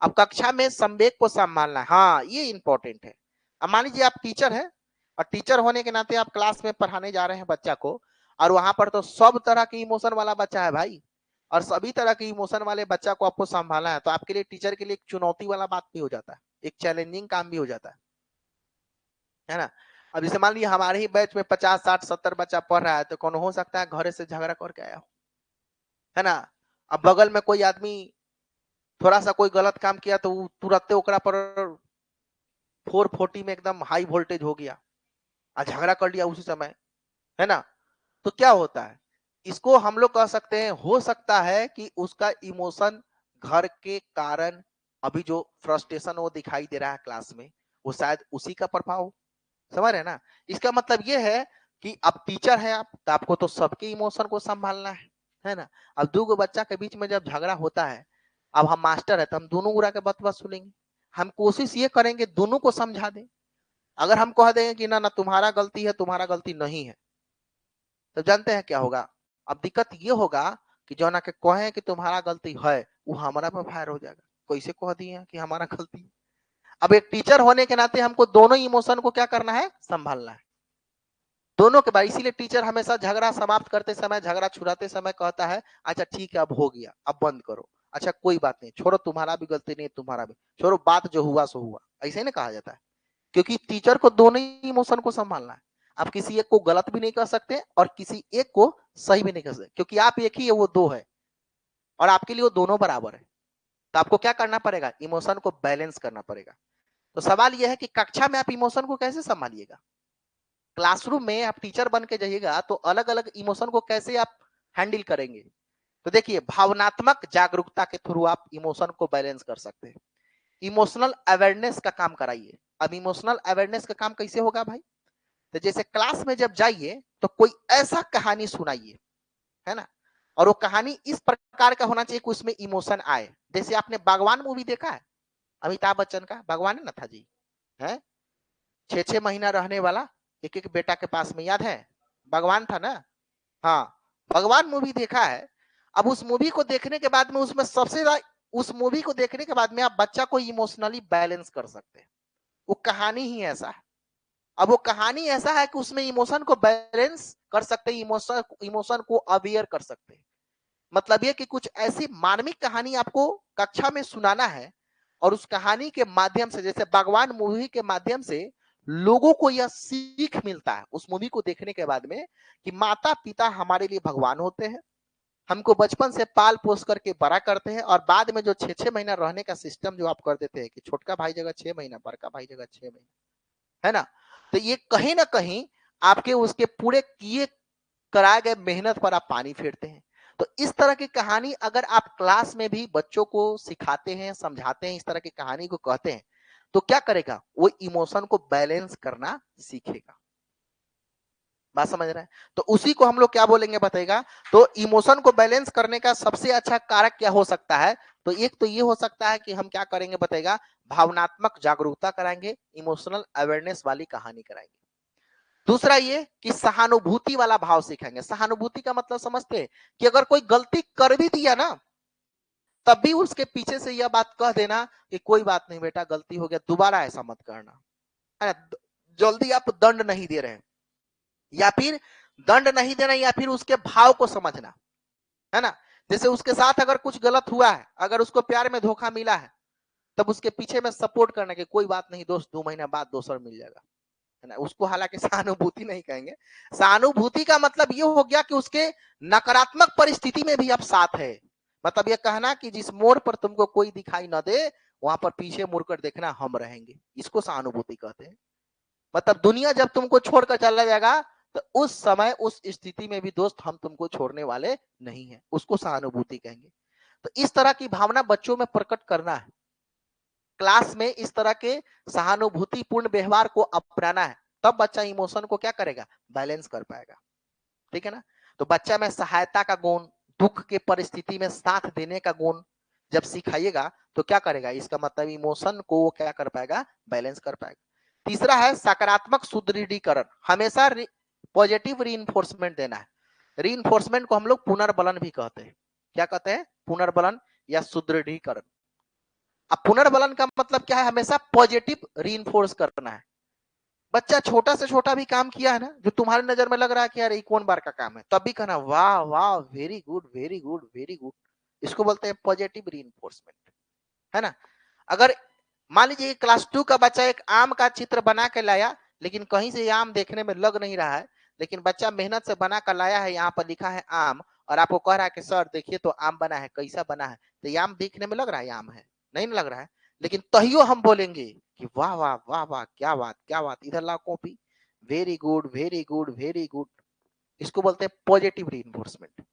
अब कक्षा में संवेग को संभालना है, हाँ ये इंपॉर्टेंट है। अब मान लीजिए आप टीचर हैं, और टीचर होने के नाते आप क्लास में पढ़ाने जा रहे हैं बच्चा को, और वहां पर तो सब तरह के इमोशन वाला बच्चा है भाई, और सभी तरह के इमोशन वाले बच्चा को आपको संभालना है, तो आपके लिए, टीचर के लिए एक चुनौती वाला बात भी हो जाता है, एक चैलेंजिंग काम भी हो जाता है ना। अब जैसे मान लीजिए हमारे ही बैच में 50 60 70 बच्चा पढ़ रहा है, तो कौन हो सकता है घरे से झगड़ा करके आया हो, है ना। अब बगल में कोई आदमी थोड़ा सा कोई गलत काम किया, तो तुरंत ओकरा पर 440 में एकदम हाई वोल्टेज हो गया, झगड़ा कर लिया उसी समय, है ना। तो क्या होता है, इसको हम लोग कह सकते हैं, हो सकता है कि उसका इमोशन घर के कारण, अभी जो फ्रस्ट्रेशन वो दिखाई दे रहा है क्लास में, वो शायद उसी का प्रभाव हो। समझ रहे हैं ना। इसका मतलब ये है कि अब टीचर है आप, तो आपको तो सबके इमोशन को संभालना है ना। अब दो गो बच्चा के बीच में जब झगड़ा होता है, अब हम मास्टर है, तो हम दोनों गुरा के बतवा सुनेंगे, हम कोशिश ये करेंगे दोनों को समझा दें। अगर हम कह देंगे कि ना ना तुम्हारा गलती है, तुम्हारा गलती नहीं है, तो जानते हैं क्या होगा? अब दिक्कत ये होगा कि जो ना के कहे कि तुम्हारा गलती है, वो हमारा पे फायर हो जाएगा, कैसे कह दिए कि हमारा गलती है। अब एक टीचर होने के नाते हमको दोनों इमोशन को क्या करना है? संभालना है, दोनों के बाद। इसीलिए टीचर हमेशा झगड़ा समाप्त करते समय, झगड़ा छुड़ाते समय कहता है, अच्छा ठीक है अब हो गया, अब बंद करो, अच्छा कोई बात नहीं, छोड़ो तुम्हारा भी गलती नहीं, तुम्हारा भी छोड़ो, बात जो हुआ सो हुआ, ऐसे ही ना कहा जाता है। क्योंकि टीचर को दोनों ही इमोशन को संभालना है। आप किसी एक को गलत भी नहीं कर सकते, और किसी एक को सही भी नहीं कर सकते, क्योंकि आप एक ही है, वो दो है, और आपके लिए वो दोनों बराबर है। तो आपको क्या करना पड़ेगा? इमोशन को बैलेंस करना पड़ेगा। तो सवाल यह है कि कक्षा में आप इमोशन को कैसे संभालिएगा? क्लासरूम में आप टीचर बन के जाइएगा, तो अलग अलग इमोशन को कैसे आप हैंडल करेंगे? तो देखिए, भावनात्मक जागरूकता के थ्रू आप इमोशन को बैलेंस कर सकते हैं। इमोशनल अवेयरनेस का काम कराइए। अब इमोशनल अवेयरनेस का काम कैसे होगा भाई? तो जैसे क्लास में जब जाइए, तो कोई ऐसा कहानी सुनाइए, है ना, और वो कहानी इस प्रकार का होना चाहिए कि उसमें इमोशन आए। जैसे आपने बागवान मूवी देखा है, अमिताभ बच्चन का, बागवान है ना था जी, है 6 6 महीना रहने वाला, एक एक बेटा के पास में, याद है? भगवान था ना। हाँ, भगवान मूवी देखा है। अब उस मूवी को देखने के बाद में, उसमें सबसे ज्यादा, उस मूवी को देखने के बाद में आप बच्चा को इमोशनली बैलेंस कर सकते हैं। वो कहानी ही ऐसा है। अब वो कहानी ऐसा है कि उसमें इमोशन को बैलेंस कर सकते हैं, इमोशन इमोशन को अवेयर कर सकते हैं। मतलब ये कि कुछ ऐसी मार्मिक कहानी आपको कक्षा में सुनाना है, और उस कहानी के माध्यम से, जैसे भगवान मूवी के माध्यम से, लोगों को यह सीख मिलता है उस मूवी को देखने के बाद में, कि माता पिता हमारे लिए भगवान होते हैं, हमको बचपन से पाल पोस करके बड़ा करते हैं, और बाद में जो 6 6 महीना रहने का सिस्टम जो आप कर देते हैं, कि छोटका भाई जगह 6 महीना, बड़का भाई जगह 6 महीना, है ना। तो ये कहीं ना कहीं आपके उसके पूरे किए कराए गए मेहनत पर आप पानी फेरते हैं। तो इस तरह की कहानी अगर आप क्लास में भी बच्चों को सिखाते हैं, समझाते हैं, इस तरह की कहानी को कहते हैं, तो क्या करेगा, वो इमोशन को बैलेंस करना सीखेगा। बात समझ रहे हैं? तो उसी को हम लोग क्या बोलेंगे बताएगा। तो इमोशन को बैलेंस करने का सबसे अच्छा कारक क्या हो सकता है, तो एक तो ये हो सकता है कि हम क्या करेंगे बताएगा, भावनात्मक जागरूकता कराएंगे, इमोशनल अवेयरनेस वाली कहानी कराएंगे। दूसरा ये कि सहानुभूति वाला भाव सिखाएंगे। सहानुभूति का मतलब समझते हैं कि अगर कोई गलती कर भी दिया ना, तब भी उसके पीछे से यह बात कह देना कि कोई बात नहीं बेटा, गलती हो गया, दोबारा ऐसा मत करना, है ना। जल्दी आप दंड नहीं दे रहे हैं, या फिर दंड नहीं देना, या फिर उसके भाव को समझना, है ना। जैसे उसके साथ अगर कुछ गलत हुआ है, अगर उसको प्यार में धोखा मिला है, तब उसके पीछे में सपोर्ट करना कि कोई बात नहीं दोस्त, 2 महीना बाद दोसर मिल जाएगा, है ना। उसको हालांकि सहानुभूति नहीं कहेंगे। सहानुभूति का मतलब ये हो गया कि उसके नकारात्मक परिस्थिति में भी आप साथ है। मतलब ये कहना कि जिस मोड़ पर तुमको कोई दिखाई न दे, वहां पर पीछे मुड़कर देखना, हम रहेंगे। इसको सहानुभूति कहते हैं। मतलब दुनिया जब तुमको छोड़कर चला जाएगा, तो उस समय उस स्थिति में भी दोस्त, हम तुमको छोड़ने वाले नहीं है, उसको सहानुभूति कहेंगे। तो इस तरह की भावना बच्चों में प्रकट करना है। क्लास में इस तरह के सहानुभूतिपूर्ण व्यवहार को अपनाना है, तब बच्चा इमोशन को क्या करेगा, बैलेंस कर पाएगा। ठीक है ना। तो बच्चा में सहायता का गुण, दुख के परिस्थिति में साथ देने का गुण जब सिखाइएगा, तो क्या करेगा, इसका मतलब इमोशन को वो क्या कर पाएगा, बैलेंस कर पाएगा। तीसरा है सकारात्मक सुदृढ़ीकरण। हमेशा पॉजिटिव रीइंफोर्समेंट देना है। रीइंफोर्समेंट को हम लोग पुनर्बलन भी कहते हैं। क्या कहते हैं, पुनर्बलन या सुदृढ़ीकरण। अब पुनर्बलन का मतलब क्या है, हमेशा पॉजिटिव रीइंफोर्स करना है। बच्चा छोटा से छोटा भी काम किया है ना, जो तुम्हारी नजर में लग रहा है कि यार ये कौन बार का काम है, तब भी कहना वाह वाह, very good very good very good. इसको बोलते हैं पॉजिटिव रीइंफोर्समेंट, है ना। अगर मान लीजिए क्लास 2 का बच्चा एक आम का चित्र बना के लाया, लेकिन कहीं से आम देखने में लग नहीं रहा है, लेकिन बच्चा मेहनत से बना कर लाया है, यहाँ पर लिखा है आम, और आपको कह रहा है कि सर देखिए तो आम बना है, कैसा बना है, तो ये आम देखने में लग रहा है आम है, नहीं लग रहा है। लेकिन तहियो हम बोलेंगे कि वाह वाह वाह वाह, क्या बात क्या बात, इधर ला copy, very good very good very good. इसको बोलते हैं पॉजिटिव रीइंफोर्समेंट,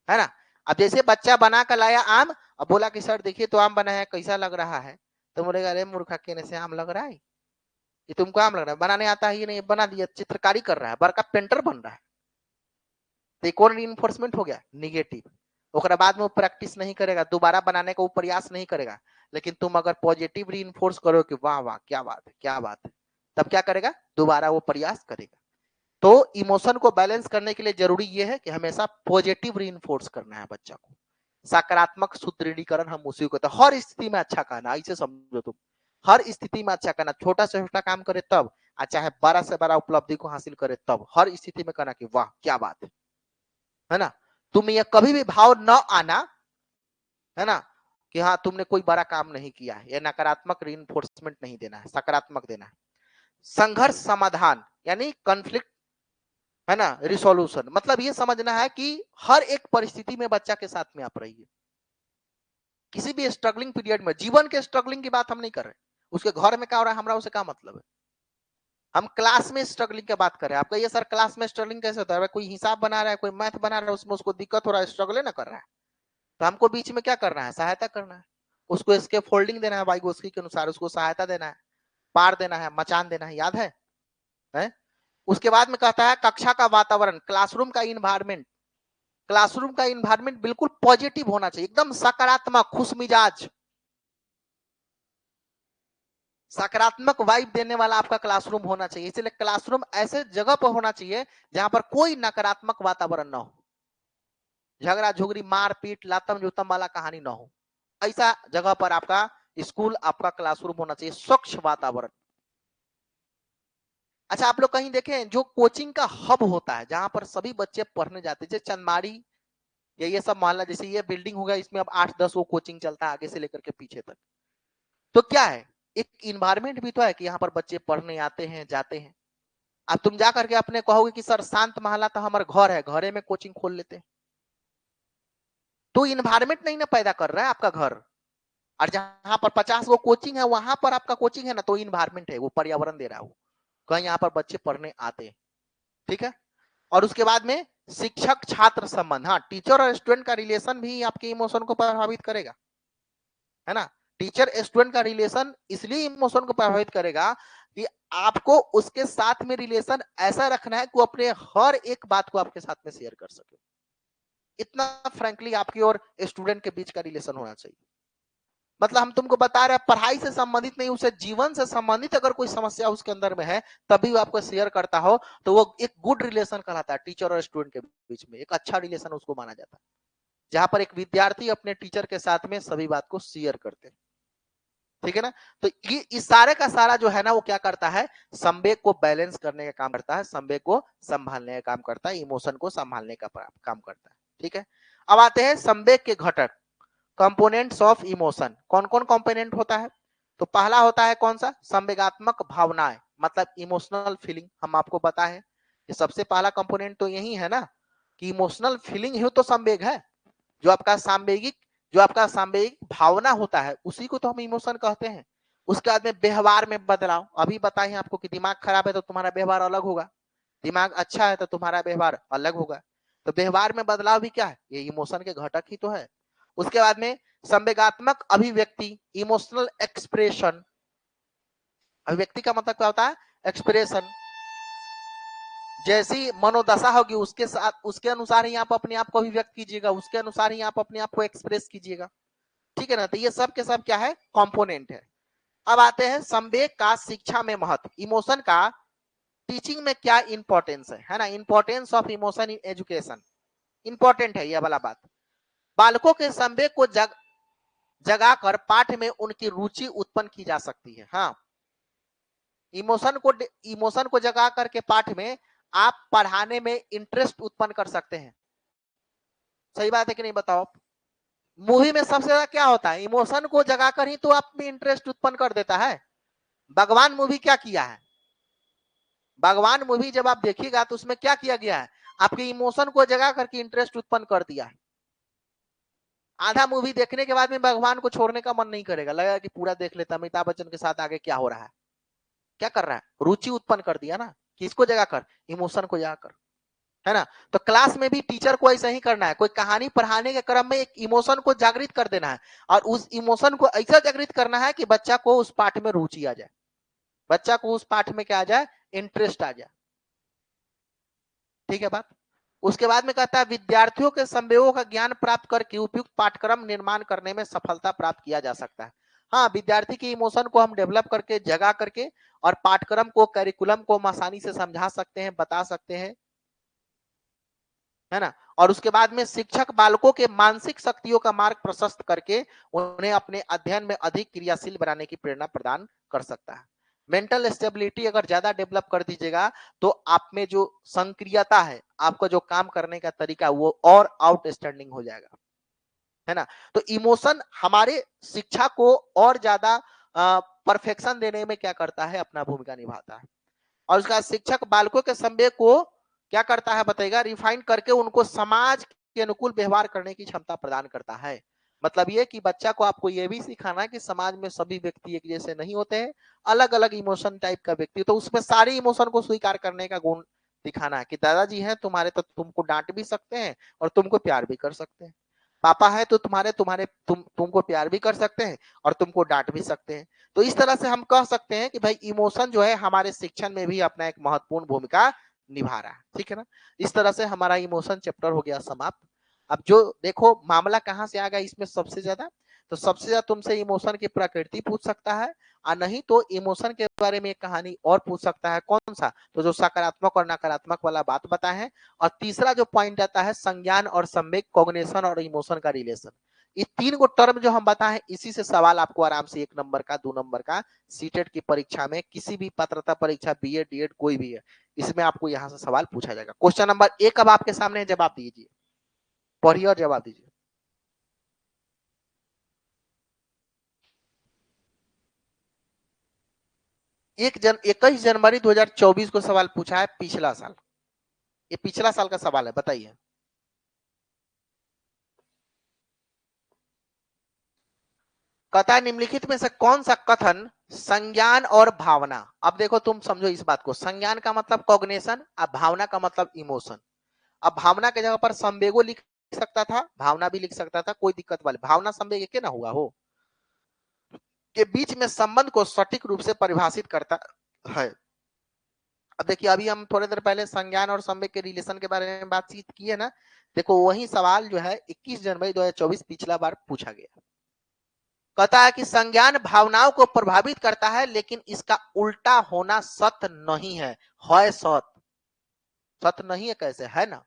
है ना। अब जैसे बच्चा बना कर लाया आम, अब बोला कि सर देखिए तो आम बना है, कैसा लग रहा है, तो बोलेगा अरे मूर्खा, कहने से आम लग रहा है, ये तुमको आम लग रहा है, बनाने आता है ये नहीं, बना दिया, चित्रकारी कर रहा है, बड़का पेंटर बन रहा है। तो कौन रीइंफोर्समेंट हो गया, निगेटिव। ओकरा बाद में वो प्रैक्टिस नहीं करेगा, दोबारा बनाने का वो प्रयास नहीं करेगा। लेकिन तुम अगर पॉजिटिव रीइंफोर्स करो कि वाह वाह क्या बात है क्या बात है, तब क्या करेगा, दोबारा वो प्रयास करेगा। तो इमोशन को बैलेंस करने के लिए जरूरी यह है कि हमेशा पॉजिटिव रीइंफोर्स करना है बच्चा को। सकारात्मक सुदृढ़ीकरण हम उसी को कहते हैं। हर स्थिति में अच्छा कहना, ऐसे समझो तुम, हर स्थिति में अच्छा कहना, छोटा से छोटा काम करे तब, चाहे बड़ा से बड़ा उपलब्धि को हासिल करे तब, हर स्थिति में कहना कि वाह क्या बात है ना। तुम्हें यह कभी भी भाव न आना, है ना, कि हाँ तुमने कोई बड़ा काम नहीं किया है, यह नकारात्मक रीइंफोर्समेंट नहीं देना है, सकारात्मक देना है। संघर्ष समाधान यानी कॉन्फ्लिक्ट, है ना, रिसोल्यूशन, मतलब ये समझना है कि हर एक परिस्थिति में बच्चा के साथ में आप रहिए। किसी भी स्ट्रगलिंग पीरियड में, जीवन के स्ट्रगलिंग की बात हम नहीं कर रहे, उसके घर में क्या हो रहा है हमारा उसे क्या मतलब है। हम क्लास में स्ट्रगलिंग की बात कर रहे हैं। आपका ये सर क्लास में स्ट्रगलिंग कैसे होता है, कोई हिसाब बना रहा है, कोई मैथ बना रहा है, उसमें उसको दिक्कत हो रहा है, स्ट्रगल ना कर रहा है, तो हमको बीच में क्या करना है, सहायता करना है, उसको इसके फोल्डिंग देना है, वाइगोस्की के अनुसार उसको सहायता देना है, पार देना है, मचान देना है, याद है? उसके बाद में कहता है कक्षा का वातावरण, क्लासरूम का इन्वायरमेंट। क्लासरूम का इन्वायरमेंट बिल्कुल पॉजिटिव होना चाहिए, एकदम सकारात्मक, खुश मिजाज, सकारात्मक वाइब देने वाला आपका क्लासरूम होना चाहिए। इसलिए क्लासरूम ऐसे जगह पर होना चाहिए जहां पर कोई नकारात्मक वातावरण ना हो, झगड़ा झुगड़ी मारपीट लातम जुतम वाला कहानी ना हो। ऐसा जगह पर आपका स्कूल, आपका क्लासरूम होना चाहिए, स्वच्छ वातावरण। अच्छा, आप लोग कहीं देखें जो कोचिंग का हब होता है, जहां पर सभी बच्चे पढ़ने जाते हैं, जैसे चंदमारी या ये सब मोहल्ला, जैसे ये बिल्डिंग हो गया, इसमें अब 8-10 वो कोचिंग चलता है आगे से लेकर के पीछे तक। तो क्या है, एक इन्वायरमेंट भी तो है कि यहाँ पर बच्चे पढ़ने आते हैं जाते हैं। अब तुम जा करके अपने कहोगे कि सर शांत मोहल्ला तो हमारा घर है, घरे में कोचिंग खोल लेते हैं, तो इन्वायरमेंट नहीं ना पैदा कर रहा है आपका घर। और जहां पर 50 वो कोचिंग है, वहां पर आपका कोचिंग है ना, तो इन्वायरमेंट है, वो पर्यावरण दे रहा है, कहीं यहाँ पर बच्चे पढ़ने आते हैं। ठीक है। और उसके बाद में शिक्षक छात्र संबंध, हाँ टीचर और स्टूडेंट का रिलेशन भी आपके इमोशन को प्रभावित करेगा, है ना। टीचर स्टूडेंट का रिलेशन इसलिए इमोशन को प्रभावित करेगा कि आपको उसके साथ में रिलेशन ऐसा रखना है कि वो अपने हर एक बात को आपके साथ में शेयर कर सके। इतना फ्रैंकली आपकी और स्टूडेंट के बीच का रिलेशन होना चाहिए। मतलब हम तुमको बता रहे हैं पढ़ाई से संबंधित नहीं, उसे जीवन से संबंधित अगर कोई समस्या उसके अंदर में है तभी वो आपको शेयर करता हो तो वो एक गुड रिलेशन कहलाता है। टीचर और स्टूडेंट के बीच में एक अच्छा रिलेशन उसको माना जाता है, जहां पर एक विद्यार्थी अपने टीचर के साथ में सभी बात को शेयर करते हैं, ठीक है ना। तो ये इस सारे का सारा जो है ना वो क्या करता है, संवेग को बैलेंस करने का काम करता है, संवेग को संभालने का काम करता है, इमोशन को संभालने का काम करता है, ठीक है। अब आते हैं संवेग के घटक, कंपोनेंट्स ऑफ इमोशन। कौन कौन कंपोनेंट होता है, तो पहला होता है कौन सा, संवेगात्मक भावनाएं, मतलब इमोशनल फीलिंग। हम आपको पता है कि सबसे पहला कंपोनेंट तो यही है ना कि इमोशनल फीलिंग ही तो संवेग है। जो आपका सांवेगिक भावना होता है उसी को तो हम इमोशन कहते हैं। उसके बाद में व्यवहार में बदलाव, अभी बताए आपको कि दिमाग खराब है तो तुम्हारा व्यवहार अलग होगा, दिमाग अच्छा है तो तुम्हारा व्यवहार अलग होगा। तो व्यवहार में बदलाव भी क्या है, ये इमोशन के घटक ही तो है। उसके बाद में संवेगात्मक अभिव्यक्ति, इमोशनल एक्सप्रेशन। अभिव्यक्ति का मतलब क्या होता है, एक्सप्रेशन। जैसी मनोदशा होगी उसके साथ उसके अनुसार ही आप अपने आप को अभिव्यक्त कीजिएगा, उसके अनुसार ही आप अपने आप को एक्सप्रेस कीजिएगा, ठीक है ना। तो ये सब के सब क्या है, कंपोनेंट है। अब आते हैं संवेग का शिक्षा में महत्व, इमोशन का टीचिंग में क्या इंपॉर्टेंस है ना। Importance of emotion in education, important है यह वाला बात। बालकों के संवेग को जगाकर पाठ में उनकी रुचि उत्पन्न की जा सकती है। हाँ, इमोशन को जगा करके पाठ में आप पढ़ाने में इंटरेस्ट उत्पन्न कर सकते हैं। सही बात है कि नहीं, बताओ। मूवी में सबसे ज्यादा क्या होता है, इमोशन को जगाकर ही तो आप में इंटरेस्ट उत्पन्न कर देता है। भगवान मूवी क्या किया है, भगवान मूवी जब आप देखिएगा तो उसमें क्या किया गया है, आपके इमोशन को जगा करके इंटरेस्ट उत्पन्न कर दिया है। आधा मूवी देखने के बाद में भगवान को छोड़ने का मन नहीं करेगा, लगेगा कि पूरा देख लेता, अमिताभ बच्चन के साथ आगे क्या हो रहा है, क्या कर रहा है, रुचि उत्पन्न कर दिया ना, किसको जगाकर, इमोशन को जगाकर, है ना। तो क्लास में भी टीचर को ऐसा ही करना है, कोई कहानी पढ़ाने के क्रम में एक इमोशन को जागृत कर देना है और उस इमोशन को ऐसा जागृत करना है कि बच्चा को उस पाठ में रुचि आ जाए, बच्चा को उस पाठ में क्या आ जाए, इंटरेस्ट आ जाए, ठीक है बात। उसके बाद में कहता है विद्यार्थियों के संवेगों का ज्ञान प्राप्त करके उपयुक्त पाठ्यक्रम निर्माण करने में सफलता प्राप्त किया जा सकता है। हाँ, विद्यार्थी के इमोशन को हम डेवलप करके जगा करके और पाठ्यक्रम को, करिकुलम को हम आसानी से समझा सकते हैं, बता सकते हैं, है ना। और उसके बाद में शिक्षक बालकों के मानसिक शक्तियों का मार्ग प्रशस्त करके उन्हें अपने अध्ययन में अधिक क्रियाशील बनाने की प्रेरणा प्रदान कर सकता है। मेंटल स्टेबिलिटी अगर ज्यादा डेवलप कर दीजिएगा तो आप में जो सक्रियता है, आपका जो काम करने का तरीका वो और आउटस्टैंडिंग हो जाएगा, है ना। तो इमोशन हमारे शिक्षा को और ज्यादा परफेक्शन देने में क्या करता है, अपना भूमिका निभाता है। और उसका शिक्षक बालकों के संवेग को क्या करता है बताएगा, रिफाइन करके उनको समाज के अनुकूल व्यवहार करने की क्षमता प्रदान करता है। मतलब ये कि बच्चा को आपको ये भी सिखाना है कि समाज में सभी व्यक्ति एक जैसे नहीं होते हैं, अलग अलग इमोशन टाइप का व्यक्ति, तो उसमें सारे इमोशन को स्वीकार करने का गुण दिखाना है कि दादाजी हैं तुम्हारे तो तुमको डांट भी सकते हैं और तुमको प्यार भी कर सकते हैं, पापा है तो तुम्हारे तुम्हारे तुमको प्यार भी कर सकते हैं और तुमको डांट भी सकते हैं। तो इस तरह से हम कह सकते हैं कि भाई इमोशन जो है हमारे शिक्षण में भी अपना एक महत्वपूर्ण भूमिका निभा रहा है, ठीक है ना। इस तरह से हमारा इमोशन चैप्टर हो गया समाप्त। अब जो देखो मामला कहां से आ गया इसमें सबसे ज्यादा, तो सबसे ज्यादा तुमसे इमोशन की प्रकृति पूछ सकता है और नहीं तो इमोशन के बारे में एक कहानी और पूछ सकता है, कौन सा, तो जो सकारात्मक और नकारात्मक वाला बात बताए हैं। और तीसरा जो पॉइंट आता है संज्ञान और संवेग, कॉग्निशन और इमोशन का रिलेशन। ये तीन को टर्म जो हम बताए इसी से सवाल आपको आराम से 1 नंबर का 2 नंबर का सीटेट की परीक्षा में, किसी भी पात्रता परीक्षा बीएड डीएड कोई भी है, इसमें आपको यहाँ से सवाल पूछा जाएगा। क्वेश्चन नंबर 1 अब आपके सामने, जवाब दीजिए, पढ़िए और जवाब दीजिए। 21 जनवरी 2024 को सवाल पूछा है, पिछला साल, ये पिछला साल का सवाल है, बताइए। कहता है निम्नलिखित में से कौन सा कथन संज्ञान और भावना, अब देखो तुम समझो इस बात को, संज्ञान का मतलब कॉग्निशन, अब भावना का मतलब इमोशन। अब भावना के जगह पर संवेगो लिख सकता था, भावना भी लिख सकता था, कोई दिक्कत वाली, भावना संवेग एक ना हुआ हो, के बीच में संबंध को सटीक रूप से परिभाषित करता है। अब देखिए अभी हम थोड़ी देर पहले संज्ञान और संवेग के रिलेशन के बारे में बातचीत की है ना, देखो वही सवाल जो है 21 जनवरी 2024 पिछला बार पूछा गया। कहता है कि संज्ञान भावनाओं को प्रभावित करता है लेकिन इसका उल्टा होना सत्य नहीं है, सत्य सत्य नहीं है, कैसे है ना,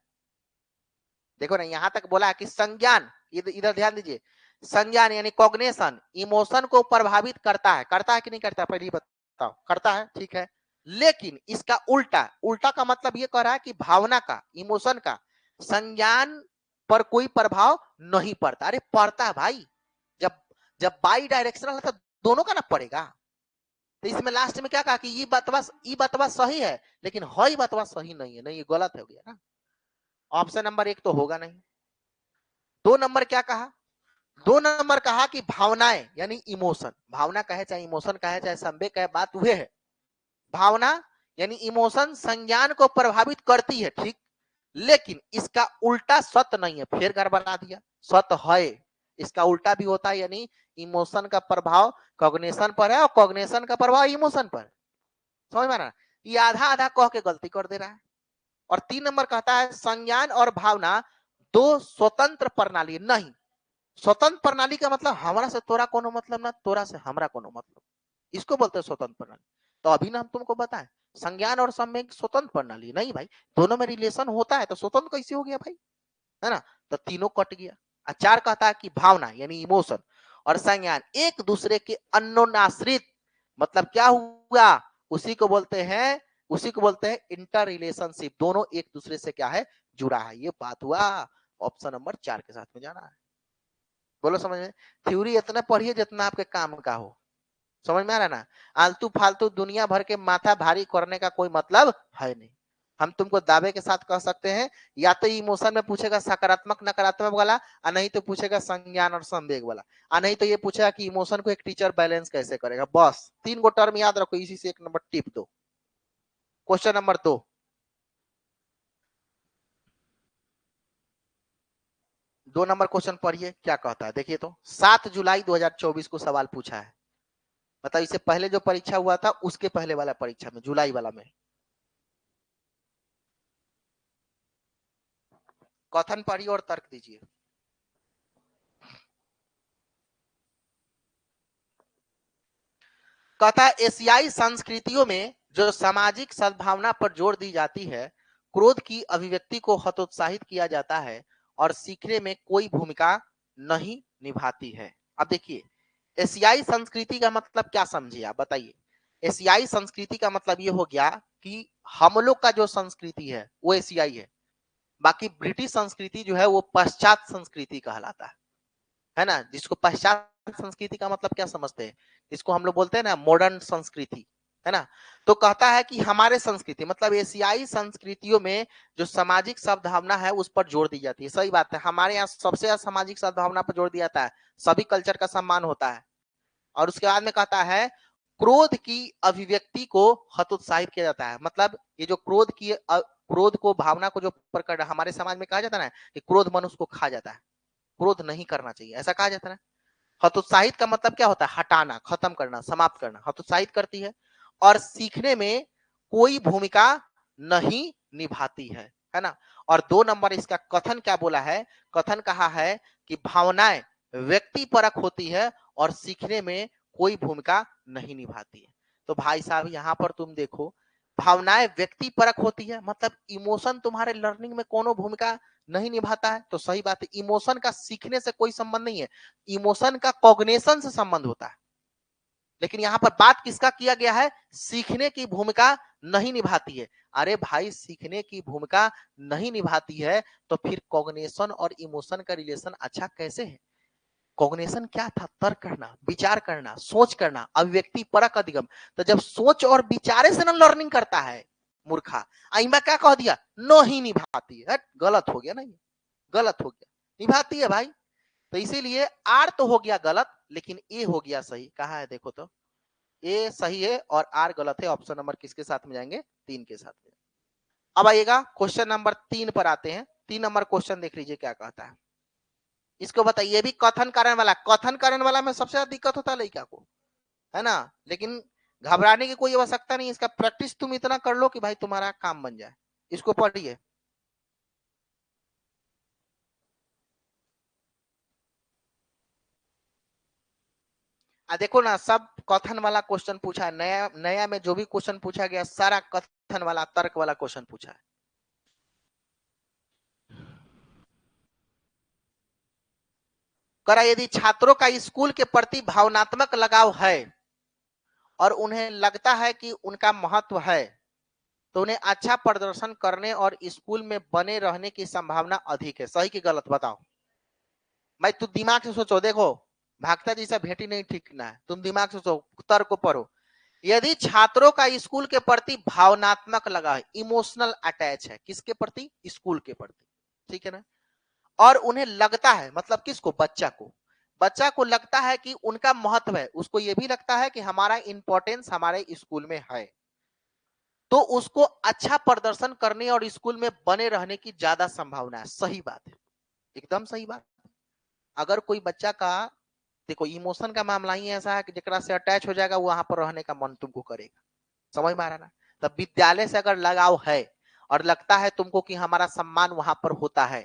देखो ना यहां तक बोला कि संज्ञान, इधर ध्यान दीजिए, संज्ञान यानी कॉग्निशन इमोशन को प्रभावित करता है कि नहीं करता है, पहले बताओ, करता है, ठीक है, लेकिन इसका उल्टा, उल्टा का मतलब ये कह रहा है कि भावना का, इमोशन का संज्ञान पर कोई प्रभाव नहीं पड़ता। अरे पड़ता है भाई, जब जब बाई डायरेक्शनल है तो दोनों का ना पड़ेगा। तो इसमें लास्ट में क्या कहा कि ये बतवा सही है, लेकिन है बतवा सही नहीं है, नहीं ये गलत हो गया ना, ऑप्शन नंबर 1 तो होगा नहीं। 2 नंबर क्या कहा, 2 नंबर कहा कि भावनाएं यानी इमोशन, भावना कहे चाहे इमोशन कहे चाहे संवेग कहे, बात वह है, भावना यानी इमोशन संज्ञान को प्रभावित करती है, ठीक, लेकिन इसका उल्टा सत्य नहीं है, फिर गड़बड़ा दिया, सत्य है, इसका उल्टा भी होता है, यानी इमोशन का प्रभाव कॉग्निशन पर है और कॉग्निशन का प्रभाव इमोशन पर, समझ में ना, ये आधा आधा कह के गलती कर दे रहा है। और 3 नंबर कहता है संज्ञान और भावना दो स्वतंत्र प्रणाली नहीं, स्वतंत्र प्रणाली का मतलब हमारा से तोरा कोनो मतलब ना, तोरा से हमरा कोनो मतलब, इसको बोलते हैं स्वतंत्र प्रणाली। तो अभी ना हम तुमको बताएं संज्ञान और संवेग स्वतंत्र प्रणाली नहीं भाई, दोनों में रिलेशन होता है, तो स्वतंत्र कैसे हो गया भाई, है ना, तो तीनों कट गया। 4 कहता है कि भावना यानी इमोशन और संज्ञान एक दूसरे के अन्योन्याश्रित, मतलब क्या हुआ, उसी को बोलते हैं इंटर रिलेशनशिप, दोनों एक दूसरे से क्या है, जुड़ा है, ये बात हुआ। ऑप्शन नंबर 4 के साथ में जाना है। बोलो समझ में, थ्योरी इतना पढ़िए जितना आपके काम का हो, समझ में आ रहा ना, आलतू फालतू दुनिया भर के माथा भारी करने का कोई मतलब है नहीं। हम तुमको दावे के साथ कह सकते हैं या तो इमोशन में पूछेगा सकारात्मक नकारात्मक वाला, और नहीं तो पूछेगा संज्ञान और संवेग वाला, और नहीं तो ये पूछेगा कि इमोशन को एक टीचर बैलेंस कैसे करेगा, बस 3 गो टर्म याद रखो, इसी से 1 नंबर टिप दो। क्वेश्चन नंबर 2, 2 नंबर क्वेश्चन पढ़िए क्या कहता है, देखिए तो 7 जुलाई 2024 को सवाल पूछा है, बताओ इससे पहले जो परीक्षा हुआ था उसके पहले वाला परीक्षा में, जुलाई वाला में, कथन पढ़िए और तर्क दीजिए। कथा एशियाई संस्कृतियों में जो सामाजिक सद्भावना पर जोर दी जाती है, क्रोध की अभिव्यक्ति को हतोत्साहित किया जाता है और सीखने में कोई भूमिका नहीं निभाती है। अब देखिए एशियाई संस्कृति का मतलब क्या समझिए आप बताइए, एशियाई संस्कृति का मतलब ये हो गया कि हम लोग का जो संस्कृति है वो एशियाई है, बाकी ब्रिटिश संस्कृति जो है वो पश्चात संस्कृति कहलाता है ना, जिसको पश्चात संस्कृति का मतलब क्या समझते हैं, इसको हम लोग बोलते हैं ना मॉडर्न संस्कृति, है ना। तो कहता है कि हमारे संस्कृति मतलब एशियाई संस्कृतियों में जो सामाजिक सद्भावना है उस पर जोर दी जाती है, सही बात है, हमारे यहाँ सबसे ज्यादा सामाजिक सद्भावना पर जोर दिया जाता है, सभी कल्चर का सम्मान होता है। और उसके बाद में कहता है क्रोध की अभिव्यक्ति को हतोत्साहित किया जाता है, मतलब ये जो क्रोध को भावना को जो प्रकट हमारे समाज में कहा जाता है ना कि क्रोध मनुष्य को खा जाता है, क्रोध नहीं करना चाहिए ऐसा कहा जाता है। हतोत्साहित का मतलब क्या होता है, हटाना, खत्म करना, समाप्त करना, हतोत्साहित करती है और सीखने में कोई भूमिका नहीं निभाती है ना। और 2 नंबर इसका कथन क्या बोला है, कथन कहा है कि भावनाएं व्यक्ति परक होती है और सीखने में कोई भूमिका नहीं निभाती है। तो भाई साहब यहाँ पर तुम देखो भावनाएं व्यक्ति परक होती है, मतलब इमोशन तुम्हारे लर्निंग में कोनो भूमिका नहीं निभाता है, तो सही बात है, इमोशन का सीखने से कोई संबंध नहीं है, इमोशन का कॉग्निशन से संबंध होता है। लेकिन यहाँ पर बात किसका किया गया है, सीखने की भूमिका नहीं निभाती है। अरे भाई सीखने की भूमिका नहीं निभाती है तो फिर कॉग्निशन और इमोशन का रिलेशन अच्छा कैसे है। कॉग्निशन क्या था, तर्क करना, विचार करना, सोच करना, अभिव्यक्ति परक अधिगम। तो जब सोच और विचारे से ना लर्निंग करता है मूर्खा, आइमा क्या कह दिया, नो ही निभाती है, गलत हो गया ना, ये गलत हो गया, निभाती है भाई। तो इसीलिए आर तो हो गया गलत, लेकिन ए हो गया सही। कहाँ है देखो तो, ए सही है और आर गलत है। ऑप्शन नंबर किसके साथ में जाएंगे? 3 के साथ में। अब आइएगा क्वेश्चन नंबर 3 पर आते हैं। 3 नंबर क्वेश्चन देख लीजिए क्या कहता है। इसको बताइए, ये भी कथन कारण वाला। कथन कारण वाला में सबसे ज्यादा दिक्कत होता है लड़का को, है ना, लेकिन घबराने की कोई आवश्यकता नहीं। इसका प्रैक्टिस तुम इतना कर लो कि भाई तुम्हारा काम बन जाए। इसको पढ़िए। देखो ना, सब कथन वाला क्वेश्चन पूछा है। नया नया में जो भी क्वेश्चन पूछा गया सारा कथन वाला, तर्क वाला क्वेश्चन पूछा है। करा, यदि छात्रों का स्कूल के प्रति भावनात्मक लगाव है और उन्हें लगता है कि उनका महत्व है, तो उन्हें अच्छा प्रदर्शन करने और स्कूल में बने रहने की संभावना अधिक है। सही कि गलत बताओ? भाई तू दिमाग से सोचो। देखो, भागता जैसा भेटी नहीं ठीकना है, तुम दिमाग से सोचो, तर्क को पढ़ो। यदि छात्रों का स्कूल के प्रति भावनात्मक लगाव है, इमोशनल अटैच है, किसके प्रति? स्कूल के प्रति, ठीक है ना, और उन्हें लगता है, मतलब किसको? बच्चा को। बच्चा को लगता है कि उनका महत्व है, उसको यह भी लगता है कि हमारा इंपॉर्टेंस हमारे स्कूल में है, तो उसको अच्छा प्रदर्शन करने और स्कूल में बने रहने की ज्यादा संभावना है। सही बात है, एकदम सही बात। अगर कोई बच्चा का, देखो इमोशन का मामला ही ऐसा है कि जेकरा से अटैच हो जाएगा वहां पर रहने का मन तुमको करेगा। समझ में आ रहा ना? तब विद्यालय से अगर लगाव है और लगता है तुमको कि हमारा सम्मान वहां पर होता है,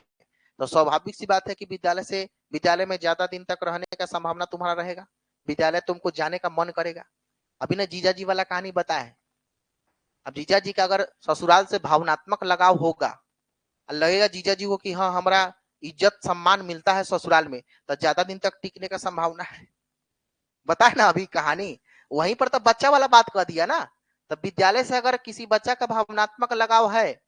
तो स्वाभाविक सी बात है कि विद्यालय में ज्यादा दिन तक रहने का संभावना तुम्हारा रहेगा। विद्यालय तुमको जाने का मन करेगा। अभी ना जीजा जी वाला कहानी बताया है। अब जीजा जी का अगर ससुराल से भावनात्मक लगाव होगा, लगेगा जीजा जी को कि हाँ हमारा इज्जत सम्मान मिलता है ससुराल में, तो ज्यादा दिन तक टिकने का संभावना है। बताए ना अभी कहानी, वहीं पर तो बच्चा वाला बात कह दिया ना। तब विद्यालय से अगर किसी बच्चा का भावनात्मक लगाव है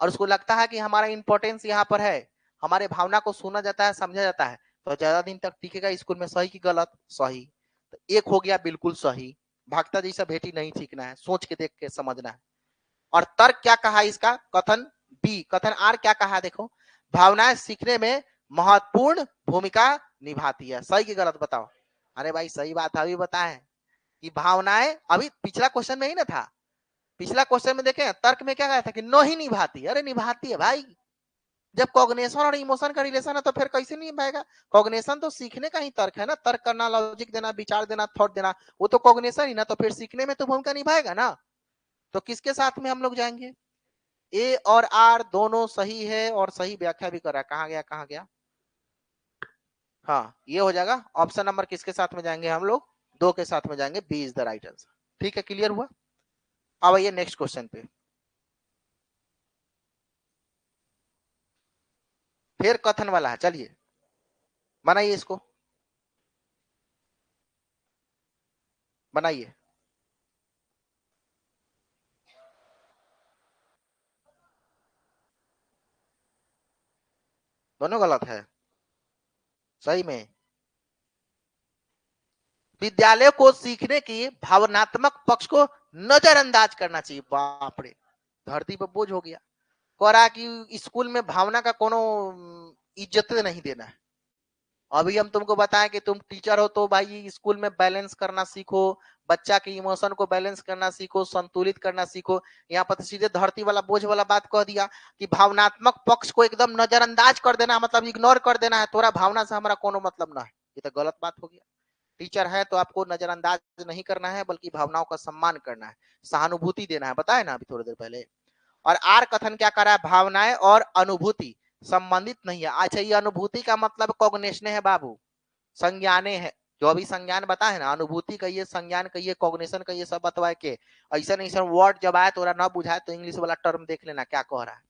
और उसको लगता है कि हमारा इंपॉर्टेंस यहाँ पर है, हमारे भावना को सुना जाता है, समझा जाता है, तो ज्यादा दिन तक टिकेगा स्कूल में। सही कि गलत? सही। तो एक हो गया बिल्कुल सही। भागता जैसा भेटी नहीं सीखना है, सोच के देख के समझना है। और तर्क क्या कहा इसका? कथन बी। कथन आर क्या कहा देखो, भावनाएं सीखने में महत्वपूर्ण भूमिका निभाती है। सही कि गलत बताओ? अरे भाई सही बात है, अभी बताएं कि भावनाएं, अभी पिछला क्वेश्चन में ही ना था। पिछला क्वेश्चन में देखें तर्क में क्या कहा था कि नहीं निभाती। अरे निभाती है भाई। जब कॉग्निशन और इमोशन का रिलेशन है तो फिर कैसे नहीं निभाएगा? कॉग्निशन तो सीखने का ही तर्क है ना, तर्क करना, लॉजिक देना, विचार देना, थॉट देना, वो तो कॉग्निशन ही ना, तो फिर सीखने में तो भूमिका निभाएगा ना। तो किसके साथ में हम लोग जाएंगे? ए और आर दोनों सही है और सही व्याख्या भी करा। कहा गया, कहा गया? हाँ ये हो जाएगा। ऑप्शन नंबर किसके साथ में जाएंगे हम लोग? 2 के साथ में जाएंगे। B is the right answer. ठीक है, क्लियर हुआ? अब आइए नेक्स्ट क्वेश्चन पे। फिर कथन वाला है, चलिए बनाइए इसको, बनाइए। दोनों गलत है। सही में विद्यालय को सीखने की भावनात्मक पक्ष को नजरअंदाज करना चाहिए। बाप रे, धरती पर बोझ हो गया। कह रहा कि स्कूल में भावना का कोनो इज्जत नहीं देना है। अभी हम तुमको बताएं कि तुम टीचर हो तो भाई स्कूल में बैलेंस करना सीखो, बच्चा के इमोशन को बैलेंस करना सीखो, संतुलित करना सीखो। यहाँ पर तो सीधे धरती वाला बोझ वाला बात कह दिया कि भावनात्मक पक्ष को एकदम नजरअंदाज कर देना, मतलब इग्नोर कर देना है, तोरा भावना से हमारा कोनो मतलब ना है। ये तो गलत बात हो गया। टीचर है तो आपको नजरअंदाज नहीं करना है, बल्कि भावनाओं का सम्मान करना है, सहानुभूति देना है। बताए ना अभी थोड़ी देर पहले। और आर कथन क्या कर रहा है? भावनाएं और अनुभूति संबंधित नहीं है। अच्छा, ये अनुभूति का मतलब कॉग्निशन है बाबू, संज्ञाने है। जो अभी संज्ञान बताए ना, अनुभूति कहिए, संज्ञान कहिए, कॉग्निशन कहिए, सब बतवाए के ऐसा नहीं सर वर्ड जब आए तो ना बुझाए तो इंग्लिश वाला टर्म देख लेना क्या कह रहा है।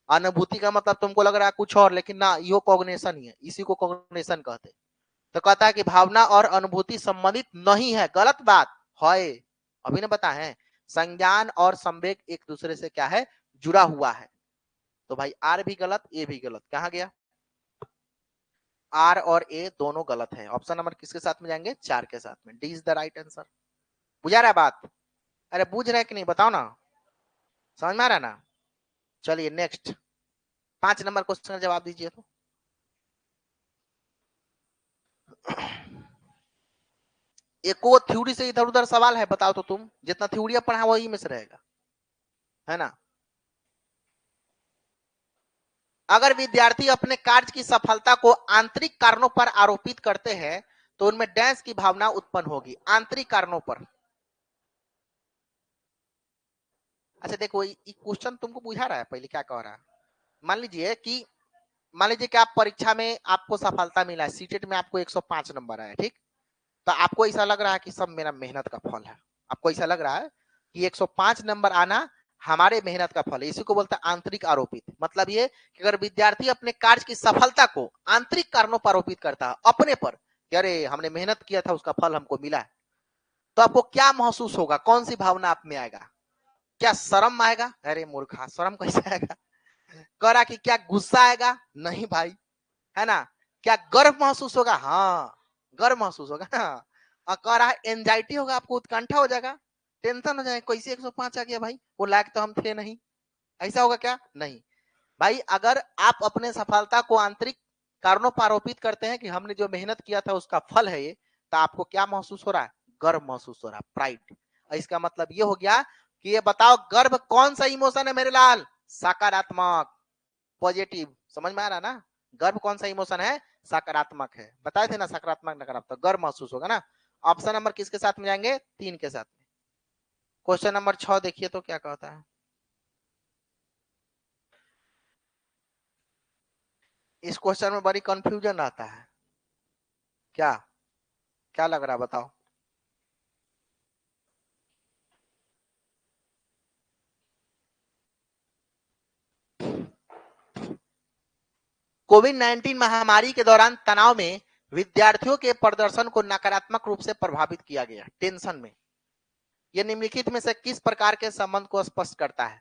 अनुभूति का मतलब तुमको लग रहा है कुछ और, लेकिन ना, यो कॉग्निशन ही है, इसी को कॉग्निशन कहते। तो कहता है कि भावना और अनुभूति संबंधित नहीं है। गलत बात है। अभी ने बताया, संज्ञान और संवेग एक दूसरे से क्या है? जुड़ा हुआ है। तो भाई आर भी गलत, ए भी गलत। कहा गया? आर और ए दोनों गलत है। ऑप्शन नंबर किसके साथ में जाएंगे? 4 के साथ में। D is the right answer. बुझा रहा है बात? अरे बुझ रहा है कि नहीं बताओ ना, समझ में आ रहा है ना? चलिए नेक्स्ट 5 नंबर क्वेश्चन का जवाब दीजिए तो। एको थ्योरी से इधर उधर सवाल है बताओ तो तुम, जितना थ्योरी पढ़ा वही में से रहेगा, है ना। अगर विद्यार्थी अपने कार्य की सफलता को आंतरिक कारणों पर आरोपित करते हैं तो उनमें डैश की भावना उत्पन्न होगी, आंतरिक कारणों पर। अच्छा देखो ये क्वेश्चन तुमको बुझा रहा है पहले क्या कह रहा है। मान लीजिए कि आप परीक्षा में आपको सफलता मिला है, सीटेट में आपको 105 नंबर आया, ठीक। तो आपको ऐसा लग रहा है कि सब मेरा मेहनत का फल है, आपको ऐसा लग रहा है कि 105 नंबर आना हमारे मेहनत का फल है। इसी को बोलते हैं आंतरिक आरोपित। मतलब ये कि अगर विद्यार्थी अपने कार्य की सफलता को आंतरिक कारणों पर आरोपित करता है, अपने पर, कि अरे हमने मेहनत किया था उसका फल हमको मिला है, तो आपको क्या महसूस होगा, कौन सी भावना आप में आएगा? क्या शर्म आएगा? अरे मूर्खा शर्म कैसे आएगा? कह रहा कि क्या गुस्सा आएगा? नहीं भाई, है ना। क्या गर्व महसूस होगा? हाँ गर्व महसूस होगा। हाँ। और कह रहा है एंजाइटी होगा, आपको उत्कंठा हो जाएगा, टेंशन हो जाएगा, कैसे 105 आ गया भाई, वो लायक तो हम थे नहीं, ऐसा होगा क्या? नहीं भाई। अगर आप अपने सफलता को आंतरिक कारणों पर आरोपित करते हैं कि हमने जो मेहनत किया था उसका फल है ये, तो आपको क्या महसूस हो रहा है? गर्व महसूस हो रहा है, प्राइड। इसका मतलब ये हो गया कि ये बताओ गर्व कौन सा इमोशन है मेरे लाल? सकारात्मक, पॉजिटिव। समझ में आ रहा ना? गर्व कौन सा इमोशन है? सकारात्मक है। बताए थे ना सकारात्मक नकारात्मक, गर्व महसूस होगा ना। ऑप्शन नंबर किसके साथ में जाएंगे? 3 के साथ में। क्वेश्चन नंबर 6 देखिए तो क्या कहता है। इस क्वेश्चन में बड़ी कंफ्यूजन आता है। क्या क्या लग रहा है बताओ? कोविड 19 महामारी के दौरान तनाव में विद्यार्थियों के प्रदर्शन को नकारात्मक रूप से प्रभावित किया गया। टेंशन में यह निम्नलिखित में से किस प्रकार के संबंध को स्पष्ट करता है?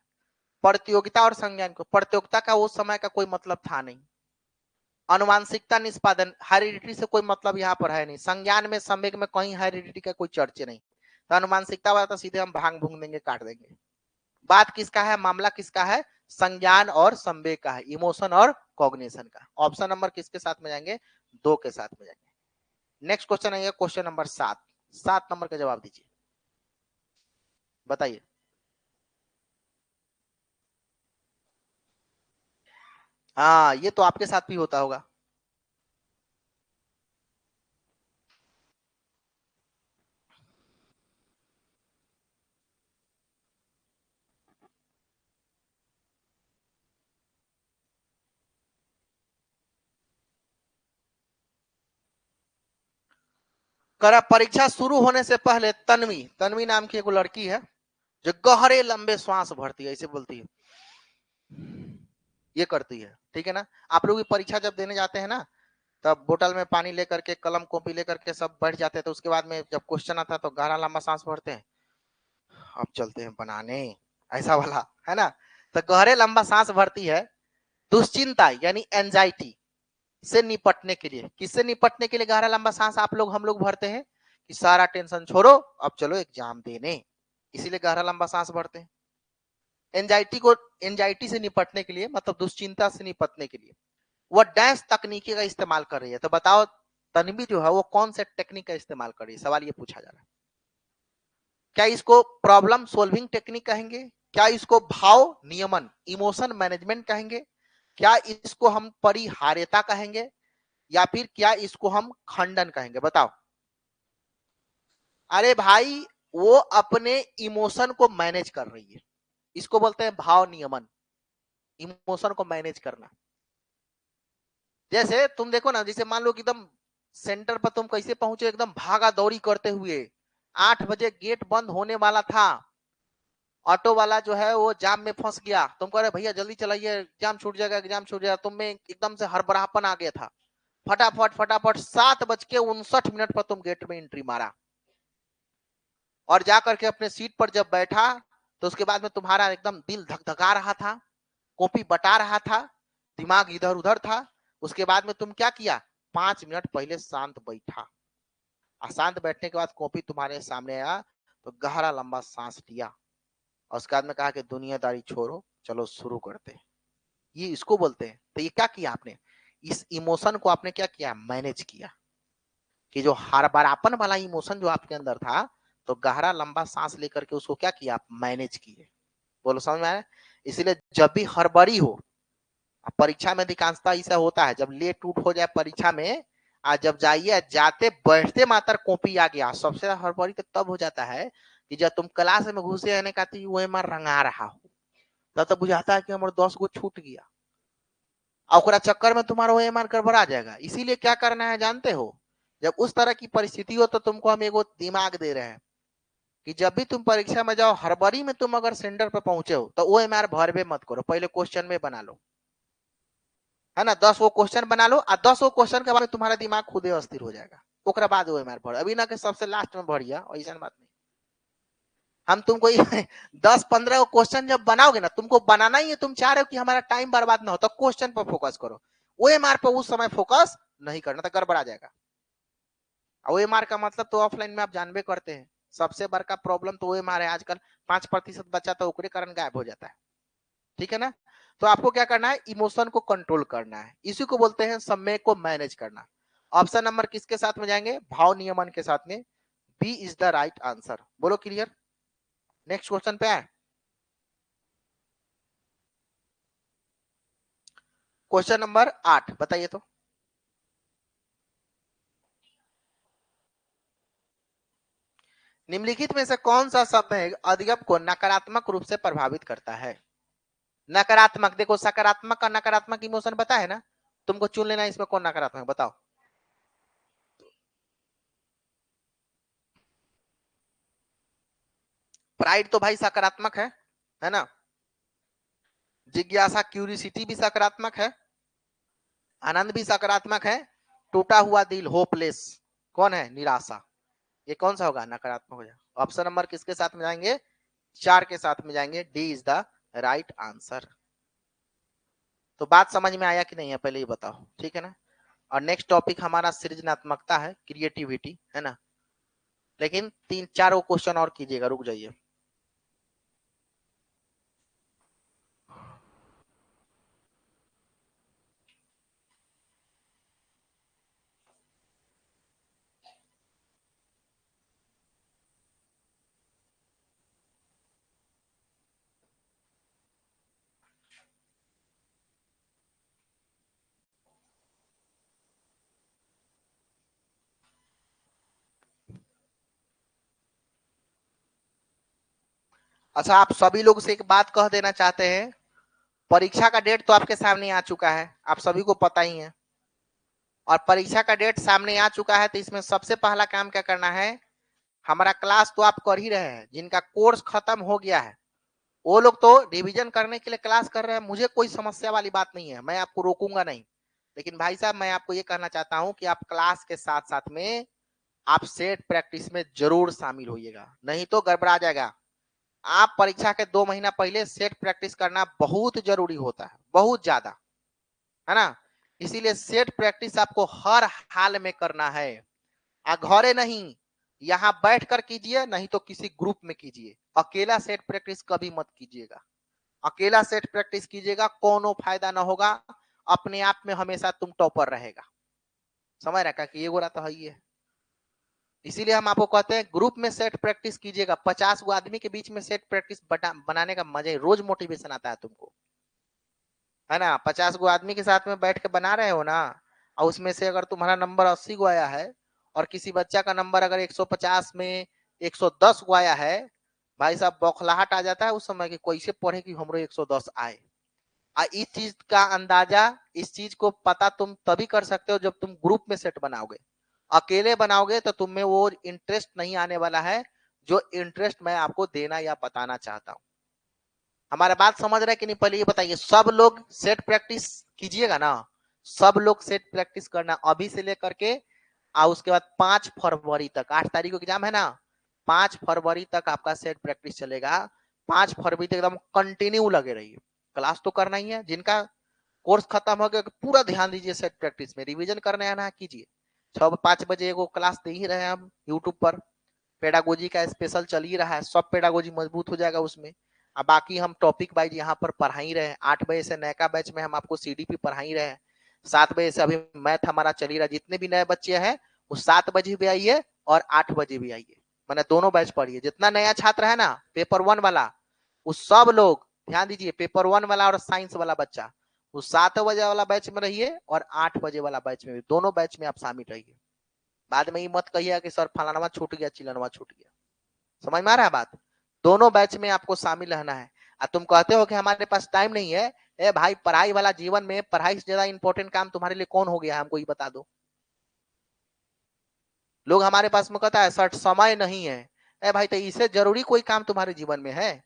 प्रतियोगिता और संज्ञान को। प्रतियोगिता का उस समय का कोई मतलब था नहीं। अनुवांशिकता निष्पादन, हेरिडिटी से कोई मतलब यहाँ पर है नहीं। संज्ञान में संवेग में कहीं हेरिडिटी का कोई चर्चा नहीं। तो अनुवांशिकता वाला तो सीधे हम भांग भूंग देंगे, काट देंगे। बात किसका है? मामला किसका है? संज्ञान और संवेग का है, इमोशन और कॉग्निशन का। ऑप्शन नंबर किसके साथ में जाएंगे? 2 के साथ में जाएंगे। नेक्स्ट क्वेश्चन है क्वेश्चन नंबर 7। 7 नंबर का जवाब दीजिए, बताइए। हाँ ये तो आपके साथ भी होता होगा। करा परीक्षा शुरू होने से पहले तन्वी तन्वी नाम की एक लड़की है जो गहरे लंबे श्वास भरती है, ऐसे बोलती है, ये करती है, ठीक है ना। आप लोग भी परीक्षा जब देने जाते हैं ना, तब बोतल में पानी लेकर के, कलम कॉपी लेकर के सब बैठ जाते हैं, तो उसके बाद में जब क्वेश्चन आता है तो गहरा लंबा सांस भरते हैं, अब चलते हैं बनाने, ऐसा वाला, है ना। तो गहरे लंबा सांस भरती है दुश्चिंता यानी एंजाइटी से निपटने के लिए। किससे निपटने के लिए गहरा लंबा सांस आप लोग हम लोग भरते हैं? कि सारा टेंशन छोड़ो, अब चलो एग्जाम देने, इसीलिए गहरा लंबा सांस भरते हैं। एंजाइटी से निपटने के लिए, मतलब दुश्चिंता से निपटने के लिए वह डैश तकनीकी का इस्तेमाल कर रही है। तो बताओ तन्वी जो है वो कौन से टेक्निक का इस्तेमाल कर रही है? सवाल ये पूछा जा रहा है। क्या इसको प्रॉब्लम सोल्विंग टेक्निक कहेंगे? क्या इसको भाव नियमन, इमोशन मैनेजमेंट कहेंगे? क्या इसको हम परिहार्यता कहेंगे? या फिर क्या इसको हम खंडन कहेंगे? बताओ। अरे भाई वो अपने इमोशन को मैनेज कर रही है, इसको बोलते हैं भाव नियमन, इमोशन को मैनेज करना। जैसे तुम देखो ना, जैसे मान लो कि एकदम सेंटर पर तुम कैसे पहुंचे, एकदम भागा दौड़ी करते हुए, 8 बजे गेट बंद होने वाला था, ऑटो वाला जो है वो जाम में फंस गया, तुम कह रहे भैया जल्दी चलाइए एग्जाम छूट जाएगा, एग्जाम छूट जाएगा, तुम में एकदम से हड़बड़ापन आ गया था, फटाफट फटाफट 7:59 पर तुम गेट में एंट्री मारा और जाकर के अपने सीट पर जब बैठा, तो उसके बाद में तुम्हारा एकदम दिल धकधका रहा था, कॉपी बटा रहा था, दिमाग इधर उधर था। उसके बाद में तुम क्या किया? 5 मिनट पहले शांत बैठा, और शांत बैठने के बाद कॉपी तुम्हारे सामने आया तो गहरा लंबा सांस लिया, और उसके बाद में कहा कि दुनियादारी छोड़ो, चलो शुरू करते हैं। ये इसको बोलते हैं। तो ये क्या किया आपने? इस इमोशन को आपने क्या किया? मैनेज किया। कि जो हड़बड़ापन वाला इमोशन जो आपके अंदर था, तो गहरा लंबा सांस लेकर के उसको क्या किया, आप मैनेज किए। बोलो समझ में आया? इसीलिए जब भी हड़बड़ी हो, परीक्षा में अधिकांशतः ऐसा होता है, जब लेट टूट हो जाए परीक्षा में, आज जब जाइए जाते बैठते मात्र कॉपी आ गया, सबसे ज्यादा हड़बड़ी तो तब हो जाता है कि जब तुम क्लास में घुसे आने का वो मार रंगा रहा हो, तब तो बुझाता है कि हमारे 10 गो छूट गया, और चक्कर में तुम्हारा वो एम आर गड़बड़ा जाएगा। इसीलिए क्या करना है जानते हो, जब उस तरह की परिस्थिति हो तो तुमको हम एगो दिमाग दे रहे हैं कि जब भी तुम परीक्षा में जाओ, हड़बड़ी में तुम अगर सेंटर पर पहुंचे हो तो ओ एम आर भरबे मत करो, पहले क्वेश्चन में बना लो, है ना। 10 वो क्वेश्चन बना लो, और 10 वो क्वेश्चन के बाद में तुम्हारा दिमाग खुदे अस्थिर हो जाएगा, ओकरा बाद ओ एम आर भर, अभी ना कि सबसे लास्ट में भरिया, ऐसा बात नहीं। हम तुमको 10-15 क्वेश्चन जब बनाओगे ना, तुमको बनाना ही है, तुम चाह रहे हो कि हमारा टाइम बर्बाद ना हो, तो क्वेश्चन पर फोकस करो, ओएमआर पर उस समय फोकस नहीं करना, तो गड़बड़ा जाएगा। ओएमआर का मतलब तो ऑफलाइन में आप जानबे करते हैं, सबसे बड़का प्रॉब्लम तो ओएमआर है आजकल। 5% बच्चा तो ओकरे कारण गायब हो जाता है, ठीक है ना। तो आपको क्या करना है, इमोशन को कंट्रोल करना है, इसी को बोलते हैं समय को मैनेज करना। ऑप्शन नंबर किसके साथ में जाएंगे, भाव नियमन के साथ में, B is the right answer. बोलो क्लियर। नेक्स्ट क्वेश्चन पे आए, क्वेश्चन नंबर 8 बताइए तो। निम्नलिखित में से कौन सा शब्द अधिगम को नकारात्मक रूप से प्रभावित करता है। नकारात्मक, देखो सकारात्मक का नकारात्मक इमोशन पता है ना, तुमको चुन लेना इसमें कौन नकारात्मक, बताओ। प्राइड तो भाई सकारात्मक है ना। जिज्ञासा क्यूरियोसिटी भी सकारात्मक है, आनंद भी सकारात्मक है, टूटा हुआ दिल होपलेस कौन है, निराशा, ये कौन सा होगा, नकारात्मक हो जाएगा। ऑप्शन नंबर किसके साथ में जाएंगे, 4 के साथ में जाएंगे, D is the right answer. तो बात समझ में आया कि नहीं है, पहले ये बताओ, ठीक है ना। और नेक्स्ट टॉपिक हमारा सृजनात्मकता है, क्रिएटिविटी, है ना। लेकिन 3-4 क्वेश्चन और कीजिएगा, रुक जाइए। अच्छा, आप सभी लोग से एक बात कह देना चाहते हैं, परीक्षा का डेट तो आपके सामने आ चुका है, आप सभी को पता ही है, और परीक्षा का डेट सामने आ चुका है, तो इसमें सबसे पहला काम क्या करना है, हमारा क्लास तो आप कर ही रहे हैं, जिनका कोर्स खत्म हो गया है वो लोग तो रिवीजन करने के लिए क्लास कर रहे हैं, मुझे कोई समस्या वाली बात नहीं है, मैं आपको रोकूंगा नहीं। लेकिन भाई साहब, मैं आपको ये कहना चाहता हूं कि आप क्लास के साथ साथ में आप सेट प्रैक्टिस में जरूर शामिल होइएगा, नहीं तो गड़बड़ा जाएगा। आप परीक्षा के 2 महीना पहले सेट प्रैक्टिस करना बहुत जरूरी होता है, बहुत ज्यादा, है ना। इसीलिए सेट प्रैक्टिस आपको हर हाल में करना है, घरे नहीं, यहाँ बैठ कर कीजिए, नहीं तो किसी ग्रुप में कीजिए, अकेला सेट प्रैक्टिस कभी मत कीजिएगा। अकेला सेट प्रैक्टिस कीजिएगा, कोनो फायदा ना होगा, अपने आप में हमेशा तुम टॉपर रहेगा, समझ रखा कि ये गोरा तो है ही है। इसीलिए हम आपको कहते हैं ग्रुप में सेट प्रैक्टिस कीजिएगा, 50 गो आदमी के बीच में सेट प्रैक्टिस बनाने का मजा ही, रोज मोटिवेशन आता है तुमको, है ना। 50 गो आदमी के साथ में बैठ के बना रहे हो ना, और उसमें से अगर तुम्हारा नंबर 80 गो आया है, और किसी बच्चा का नंबर अगर 150 में 110 गो आया है, भाई साहब बौखलाहट आ जाता है उस समय कि कैसे पढ़े कि हमरो 110 आए। इस चीज का अंदाजा, इस चीज को पता तुम तभी कर सकते हो जब तुम ग्रुप में सेट बनाओगे, अकेले बनाओगे तो तुम में वो इंटरेस्ट नहीं आने वाला है, जो इंटरेस्ट मैं आपको देना या बताना चाहता हूं। हमारा बात समझ रहे हैं कि नहीं, पहले ये बताइए, सब लोग सेट प्रैक्टिस कीजिएगा ना, सब लोग सेट प्रैक्टिस करना अभी से लेकर के, और उसके बाद 5 फरवरी तक, 8 तारीख को एग्जाम है ना, 5 फरवरी तक आपका सेट प्रैक्टिस चलेगा। 5 फरवरी तक एकदम कंटिन्यू लगे रहिए, क्लास तो करना ही है, जिनका कोर्स खत्म हो गया पूरा ध्यान दीजिए सेट प्रैक्टिस में, रिवीजन करने आना कीजिए। 6-5 बजे को क्लास दे ही रहे हैं हम यूट्यूब पर, पेडागोजी का स्पेशल चल ही रहा है, सब पेडागोजी मजबूत हो जाएगा उसमें। अब बाकी हम टॉपिक वाइज यहाँ पर पढ़ा ही रहे हैं, 8 बजे से नयका बैच में हम आपको सीडीपी पढ़ा ही रहे हैं, 7 बजे से अभी मैथ हमारा चल ही रहा है, जितने भी नए बच्चे हैं उस 7 बजे भी आइए और 8 बजे भी आइए, मैंने दोनों बैच पढ़िए। जितना नया छात्र है ना पेपर 1 वाला, उस सब लोग ध्यान दीजिए, पेपर 1 वाला और साइंस वाला बच्चा उस 7 बजे वाला बैच में रहिए और 8 बजे वाला बैच में भी, दोनों बैच में आप शामिल रहिए। बाद में ये मत कहिए कि सर फलाना छूट गया, चिलनवा छूट गया। समझ में आ रहा है बात? दोनों बैच में आपको शामिल रहना है। तुम कहते हो कि हमारे पास टाइम नहीं है, ए भाई पढ़ाई वाला जीवन में पढ़ाई से ज्यादा इंपॉर्टेंट काम तुम्हारे लिए कौन हो गया है, हमको ये बता दो। लोग हमारे पास में कहता है सर समय नहीं है, ए भाई तो इससे जरूरी कोई काम तुम्हारे जीवन में है?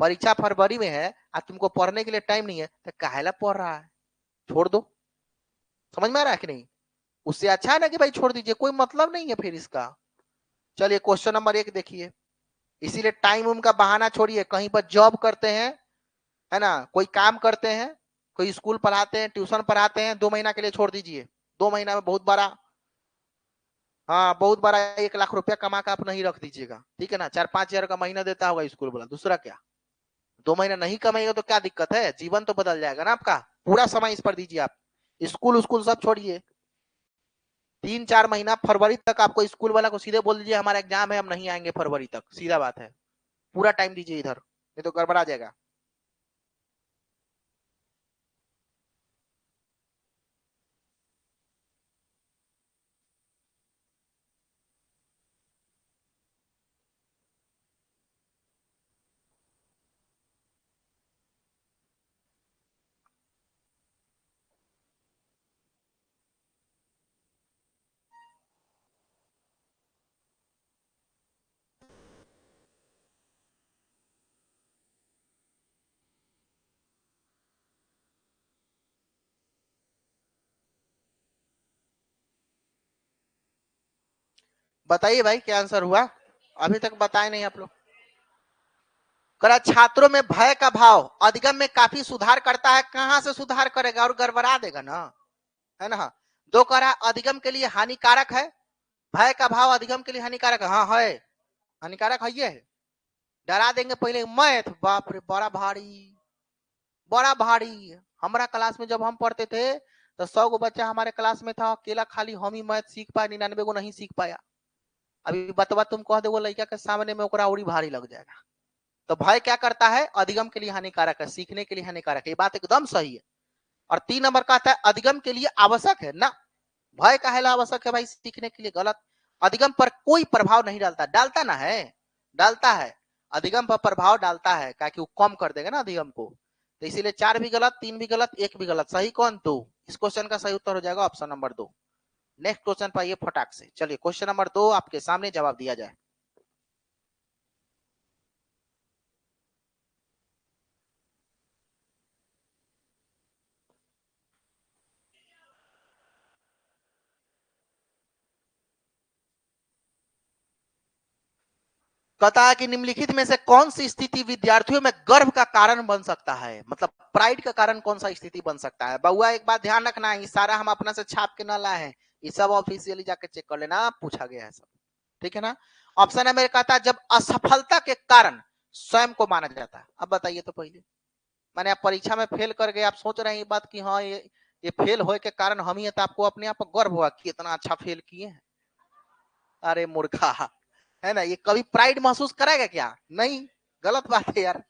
परीक्षा फरवरी में है और तुमको पढ़ने के लिए टाइम नहीं है, तो काहेला पढ़ रहा है? छोड़ दो। समझ में आ रहा है कि नहीं? उससे अच्छा है ना कि भाई छोड़ दीजिए, कोई मतलब नहीं है फिर इसका। चलिए क्वेश्चन नंबर 1 देखिए। इसीलिए टाइम उम का बहाना छोड़िए, कहीं पर जॉब करते हैं, है ना, कोई काम करते हैं, कोई स्कूल पढ़ाते हैं, ट्यूशन पढ़ाते हैं, 2 महीना के लिए छोड़ दीजिए। 2 महीना में बहुत बड़ा, हाँ बहुत बड़ा 1 लाख रुपया कमा कर आप नहीं रख दीजिएगा, ठीक है ना। 4-5 हजार का महीना देता होगा स्कूल वाला, दूसरा क्या। 2 महीना नहीं कमाएगा तो क्या दिक्कत है, जीवन तो बदल जाएगा ना आपका। पूरा समय इस पर दीजिए आप। स्कूल स्कूल सब छोड़िए। 3-4 महीना फरवरी तक आपको स्कूल वाला को सीधे बोल दीजिए हमारा एग्जाम है, हम नहीं आएंगे फरवरी तक, सीधा बात है। पूरा टाइम दीजिए इधर, नहीं तो गड़बड़ा जाएगा। बताइए भाई क्या आंसर हुआ, अभी तक बताए नहीं आप लोग। करा छात्रों में भय का भाव अधिगम में काफी सुधार करता है, कहां से सुधार करेगा और गड़बड़ा देगा ना, है ना। 2 करा अधिगम के लिए हानिकारक है, भय का भाव अधिगम के लिए हानिकारक है, हाँ है हानिकारक है, ये है। डरा देंगे पहले मैथ, बाप रे बड़ा भारी, बड़ा भारी। हमारा क्लास में जब हम पढ़ते थे तो 100 गो बच्चा हमारे क्लास में था, अकेला खाली हम ही मैथ सीख पाया, 99 गो नहीं सीख पाया। अभी बतवा तुम कह दे वो लड़का के सामने में ओकरा औरी भारी लग जाएगा। तो भय क्या करता है, अधिगम के लिए हानिकारक है, सीखने के लिए हानिकारक है, ये बात एकदम सही है। और 3 नंबर कहता है अधिगम के लिए आवश्यक है ना, भय का है आवश्यक है भाई सीखने के लिए, गलत। अधिगम पर कोई प्रभाव नहीं डालता, डालता ना है, डालता है, अधिगम पर प्रभाव डालता है, क्या कि वो कम कर देगा ना अधिगम को। तो इसीलिए 4 भी गलत, 3 भी गलत, 1 भी गलत, सही कौन? 2। इस क्वेश्चन का सही उत्तर हो जाएगा ऑप्शन नंबर 2। नेक्स्ट क्वेश्चन पर ये फटाक से चलिए, क्वेश्चन नंबर 2 आपके सामने जवाब दिया जाए। कहता है कि निम्नलिखित में से कौन सी स्थिति विद्यार्थियों में गर्व का कारण बन सकता है, मतलब प्राइड का कारण कौन सा स्थिति बन सकता है। बउआ एक बात ध्यान रखना है, सारा हम अपना से छाप के ना लाए हैं, ये सब ऑफिशियली जाके चेक कर लेना, पूछा गया है सब, ठीक है ना। ऑप्शन है मेरे, कहता है जब असफलता के कारण स्वयं को माना जाता है। अब बताइए तो पहले, मैंने आप परीक्षा में फेल कर गए, आप सोच रहे हैं ये बात कि हाँ ये फेल होए के कारण हम ही है, तो आपको अपने आप गर्व हुआ कि इतना अच्छा फेल किए हैं। अरे मूर्खा, है ना, ये कभी प्राइड महसूस करेगा क्या? नहीं, गलत बात है यार।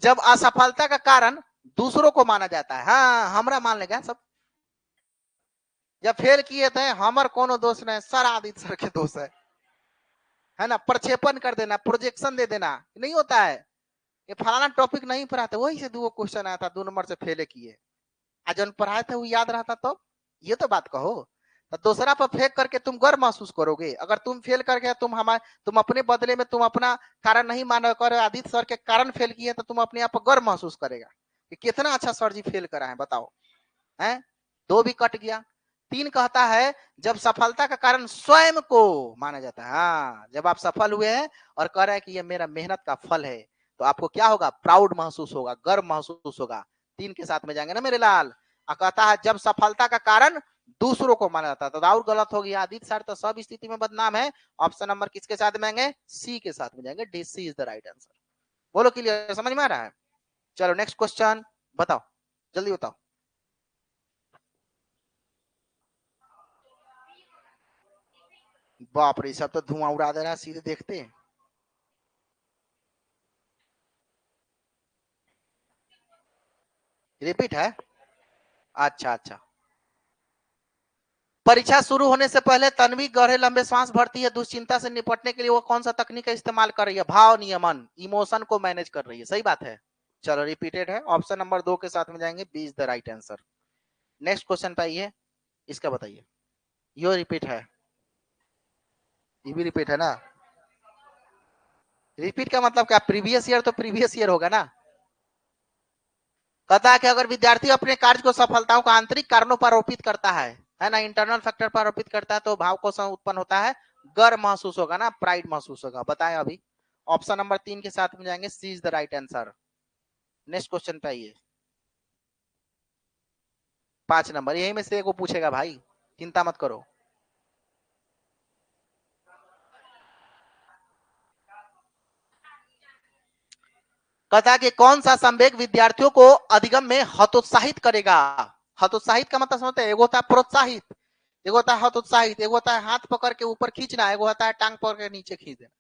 जब असफलता का कारण दूसरों को माना जाता है, हाँ हमरा मान लेगा सब, जब फेल किए थे हमार कोनो दोष नहीं, सर आदित्य सर के दोष है ना, प्रक्षेपण कर देना, प्रोजेक्शन दे देना, नहीं होता है। ये फलाना टॉपिक नहीं पढ़ाते, वही से 2 क्वेश्चन आया था, 2 नंबर से फेल किए, आज जन पढ़ाए थे वो याद रहता तो, ये तो बात कहो। तो दूसरा पर फेंक करके तुम गर्व महसूस करोगे, अगर तुम फेल कर गए, तुम अपने बदले में तुम अपना कारण नहीं मानो कर आदित्य सर के कारण फेल किए, तो तुम अपने आप पर गर्व महसूस करेगा कि कितना अच्छा सर जी फेल करा है, बताओ है। 2 भी कट गया। 3 कहता है जब सफलता का कारण स्वयं को माना जाता है, हाँ जब आप सफल हुए हैं और कह रहे हैं कि ये मेरा मेहनत का फल है, तो आपको क्या होगा, प्राउड महसूस होगा, गर्व महसूस होगा। 3 के साथ में जाएंगे ना मेरे लाल। कहता है जब सफलता का कारण दूसरों को माना जाता है, तो और गलत हो गया, आदित्य सर तो सब स्थिति में बदनाम है। ऑप्शन नंबर किसके साथ में जाएंगे, सी के साथ में जाएंगे, D C is the right answer. बोलो क्लियर, समझ में आ रहा है? चलो नेक्स्ट क्वेश्चन बताओ, जल्दी बताओ। बाप रे, सब तो धुआं उड़ा दे रहा है, सीधे देखते हैं। रिपीट है? अच्छा अच्छा। परीक्षा शुरू होने से पहले तन्वी गहरे लंबे सांस भरती है। दुश्चिंता से निपटने के लिए वो कौन सा तकनीक का इस्तेमाल कर रही है? भाव नियमन, इमोशन को मैनेज कर रही है। सही बात है। चलो रिपीटेड है, ऑप्शन नंबर 2 के साथ में जाएंगे, B is the right answer. Next question पे आइए, इसका बताइए। यो रिपीट है, ये भी रिपीट है ना? रिपीट का मतलब क्या? प्रीवियस ईयर तो प्रीवियस ईयर होगा ना। कहता है कि अगर विद्यार्थी अपने कार्य को सफलताओं को आंतरिक कारणों पर आरोपित करता है ना, इंटरनल फैक्टर पर आरोपित करता है, तो भाव को उत्पन्न होता है, गर्व महसूस होगा ना, प्राइड महसूस होगा। बताएं अभी। ऑप्शन नंबर 3 के साथ में जाएंगे, C is the right answer. Next question पे आइए। 5 नंबर यही में से एक को पूछेगा भाई, चिंता मत करो। कहता है कि कौन सा संवेग विद्यार्थियों को अधिगम में हतोत्साहित करेगा? हतोत्साहित का मतलब समझते हैं? एक होता है प्रोत्साहित, एक होता है हतोत्साहित, एक होता है हाथ पकड़ के ऊपर खींचना, एक होता है टांग पकड़ के नीचे खींच देना।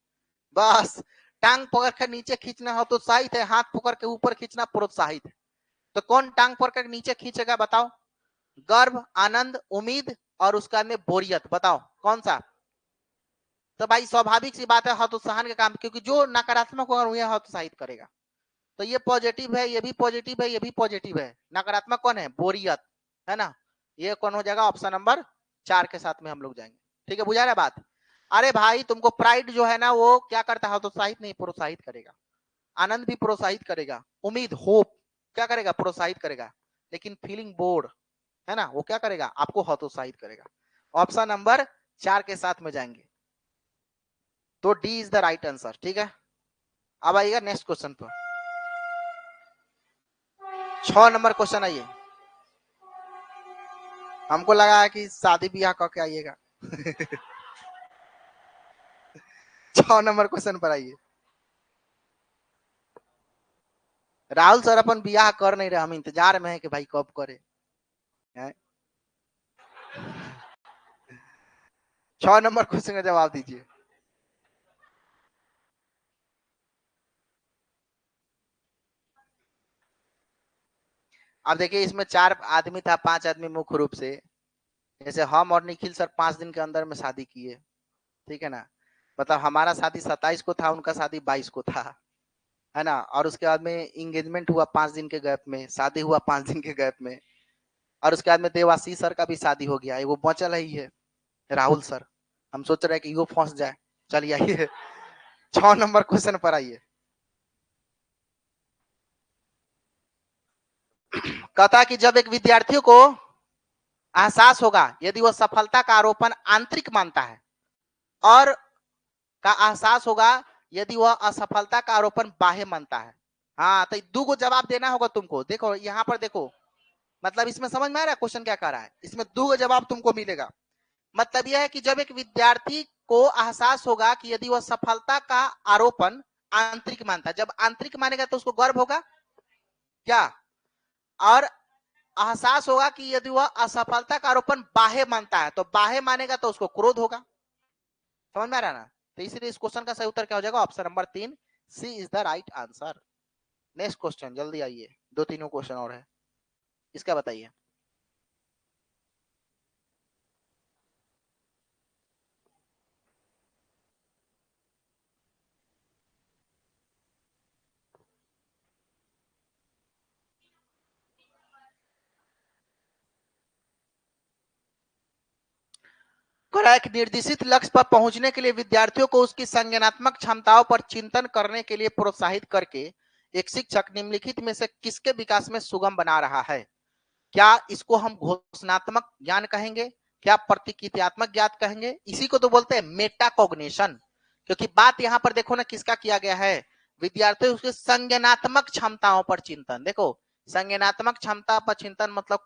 बस, टांग पकड़ के नीचे खींचना हतोत्साहित है, हाथ पकड़ के ऊपर खींचना प्रोत्साहित है। तो कौन टांग पकड़ के नीचे खींचेगा बताओ? गर्व, आनंद, उम्मीद और उसका में बोरियत, बताओ कौन सा? तो भाई स्वाभाविक सी बात है, हतोत्साहन का काम, क्योंकि जो नकारात्मक होगा वह हतोत्साहित करेगा। तो ये पॉजिटिव है, ये भी पॉजिटिव है, ये भी पॉजिटिव है। नकारात्मक कौन है? बोरियत, है ना। ये कौन हो जाएगा? ऑप्शन नंबर 4 के साथ में हम लोग जाएंगे। ठीक है, बुझा रहा बात? अरे भाई तुमको प्राइड जो है ना वो क्या करता है? हतोत्साहित नहीं, प्रोत्साहित करेगा। आनंद भी प्रोत्साहित करेगा, उम्मीद, होप क्या करेगा? प्रोत्साहित करेगा। लेकिन फीलिंग बोर्ड है ना, वो क्या करेगा? आपको हतोत्साहित करेगा। ऑप्शन नंबर 4 के साथ में जाएंगे, तो D is the right answer. ठीक है, अब आइएगा नेक्स्ट क्वेश्चन पर। 6 नंबर क्वेश्चन आइए। हमको लगा है कि शादी ब्याह करके आइएगा। 6 नंबर क्वेश्चन पर आइए। राहुल सर अपन ब्याह कर नहीं रहे, हम इंतजार में है कि भाई कब करे। 6 नंबर क्वेश्चन का जवाब दीजिए। अब देखिए, इसमें 4 आदमी था, 5 आदमी मुख्य रूप से, जैसे हम और निखिल सर 5 दिन के अंदर में शादी किए। ठीक है ना, मतलब हमारा शादी 27 को था, उनका शादी 22 को था, है ना। और उसके बाद में इंगेजमेंट हुआ 5 दिन के गैप में, शादी हुआ 5 दिन के गैप में। और उसके बाद में देवाशीष सर का भी शादी हो गया, वो बचल ही है राहुल सर। हम सोच रहे हैं कि वो फंस जाए। चलिए आइए 6 नंबर क्वेश्चन पर आइए। कहता कि जब एक विद्यार्थियों को एहसास होगा यदि वह सफलता का आरोपण आंतरिक मानता है, और का एहसास होगा यदि वह असफलता का आरोपण बाह्य मानता है। हाँ, तो दो को जवाब देना होगा तुमको। देखो यहाँ पर देखो, मतलब इसमें समझ में आ रहा है क्वेश्चन क्या कर रहा है? इसमें दो जवाब तुमको मिलेगा। मतलब यह है कि जब एक विद्यार्थी को एहसास होगा कि यदि वह सफलता का आरोपण आंतरिक मानता है, जब आंतरिक मानेगा तो उसको गर्व होगा क्या? और एहसास होगा कि यदि वह असफलता का आरोपण बाह्य मानता है, तो बाह्य मानेगा तो उसको क्रोध होगा। समझ में आ रहा है ना? तो इसलिए इस क्वेश्चन का सही उत्तर क्या हो जाएगा? Option number 3, C is the right answer. Next question, जल्दी आइए, 2-3 क्वेश्चन और है, इसका बताइए। एक निर्देशित लक्ष्य पर पहुंचने के लिए विद्यार्थियों को उसकी संज्ञानात्मक क्षमताओं पर चिंतन करने के लिए प्रोत्साहित करके एक शिक्षक निम्नलिखित में से किसके विकास में सुगम बना रहा है? क्या इसको हम घोषणात्मक ज्ञान कहेंगे? क्या प्रतिक्रियात्मक ज्ञान कहेंगे? इसी को तो बोलते हैं मेटाकॉग्निशन। क्योंकि बात यहां पर देखो ना किसका किया गया है? विद्यार्थियों की संज्ञानात्मक क्षमताओं पर चिंतन। देखो, संज्ञानात्मक क्षमता पर चिंतन मतलब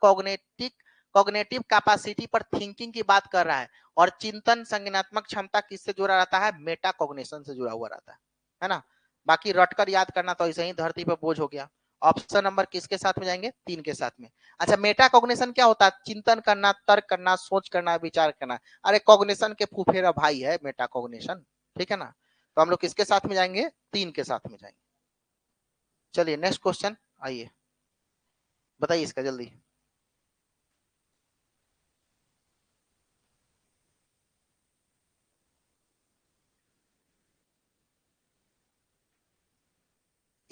कॉग्निटिव कैपेसिटी पर थिंकिंग की बात कर रहा है। और चिंतन, संज्ञानात्मक क्षमता किससे जुड़ा रहता है? मेटाकॉग्निशन से जुड़ा हुआ रहता है ना। बाकी रटकर याद करना तो ऐसे ही धरती पर बोझ हो गया। ऑप्शन नंबर किसके साथ में जाएंगे? 3 के साथ में। अच्छा, मेटा कॉग्निशन क्या होता है? चिंतन करना, तर्क करना, सोच करना, विचार करना। अरे कॉग्निशन के फुफेरा भाई है मेटा कॉग्निशन, ठीक है ना। तो हम लोग किसके साथ में जाएंगे? 3 के साथ में जाएंगे। चलिए नेक्स्ट क्वेश्चन, आइए बताइए इसका जल्दी।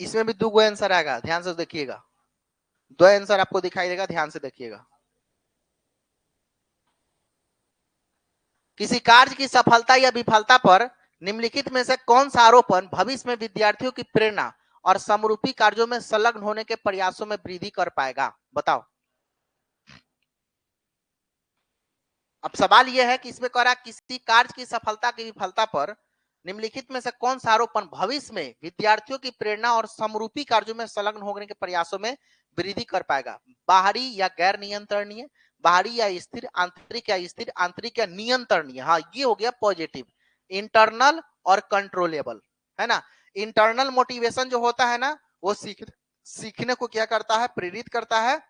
इसमें भी 2 आंसर आएगा, ध्यान से देखिएगा। 2 आंसर आपको दिखाई देगा, ध्यान से देखिएगा। किसी कार्य की सफलता या विफलता पर निम्नलिखित में से कौन सा आरोपण भविष्य में विद्यार्थियों की प्रेरणा और समरूपी कार्यों में संलग्न होने के प्रयासों में वृद्धि कर पाएगा? बताओ। अब सवाल यह है कि इसमें कह रहा किसी कार्य की सफलता की विफलता पर निम्नलिखित में से कौन सा आरोपण भविष्य में विद्यार्थियों की प्रेरणा और समरूपी कार्यों में संलग्न होने के प्रयासों में वृद्धि कर पाएगा? बाहरी या गैर नियंत्रणीय, बाहरी या स्थिर, आंतरिक या स्थिर, आंतरिक या नियंत्रणीय। हाँ, ये हो गया पॉजिटिव। इंटरनल और कंट्रोलेबल, है ना। इंटरनल मोटिवेशन जो होता है ना, वो सीखने को क्या करता है? प्रेरित करता है।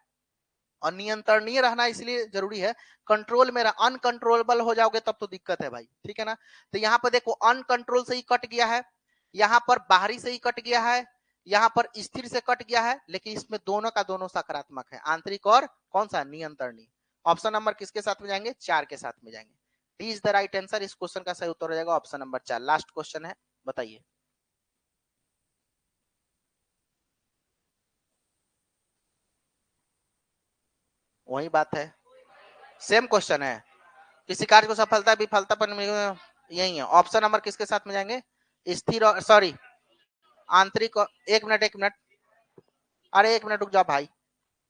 और नियंत्रणीय रहना इसलिए जरूरी है, कंट्रोल में अनकंट्रोलेबल हो जाओगे तब तो दिक्कत है भाई, ठीक है ना। तो यहाँ पर देखो अनकंट्रोल से ही कट गया है, यहाँ पर बाहरी से ही कट गया है, यहाँ पर स्थिर से कट गया है, लेकिन इसमें दोनों का दोनों सकारात्मक है, आंतरिक और कौन सा? नियंत्रणीय। ऑप्शन नंबर किसके साथ में जाएंगे? 4 के साथ में जाएंगे। D is the right answer. इस क्वेश्चन का सही उत्तर हो जाएगा ऑप्शन नंबर 4। लास्ट क्वेश्चन है, बताइए। वही बात है, सेम क्वेश्चन है। किसी कार्य को सफलता विफलता पर यही है। ऑप्शन नंबर किसके साथ में जाएंगे? स्थिर और सॉरी आंतरिक और, एक मिनट एक मिनट, अरे एक मिनट रुक जाओ भाई,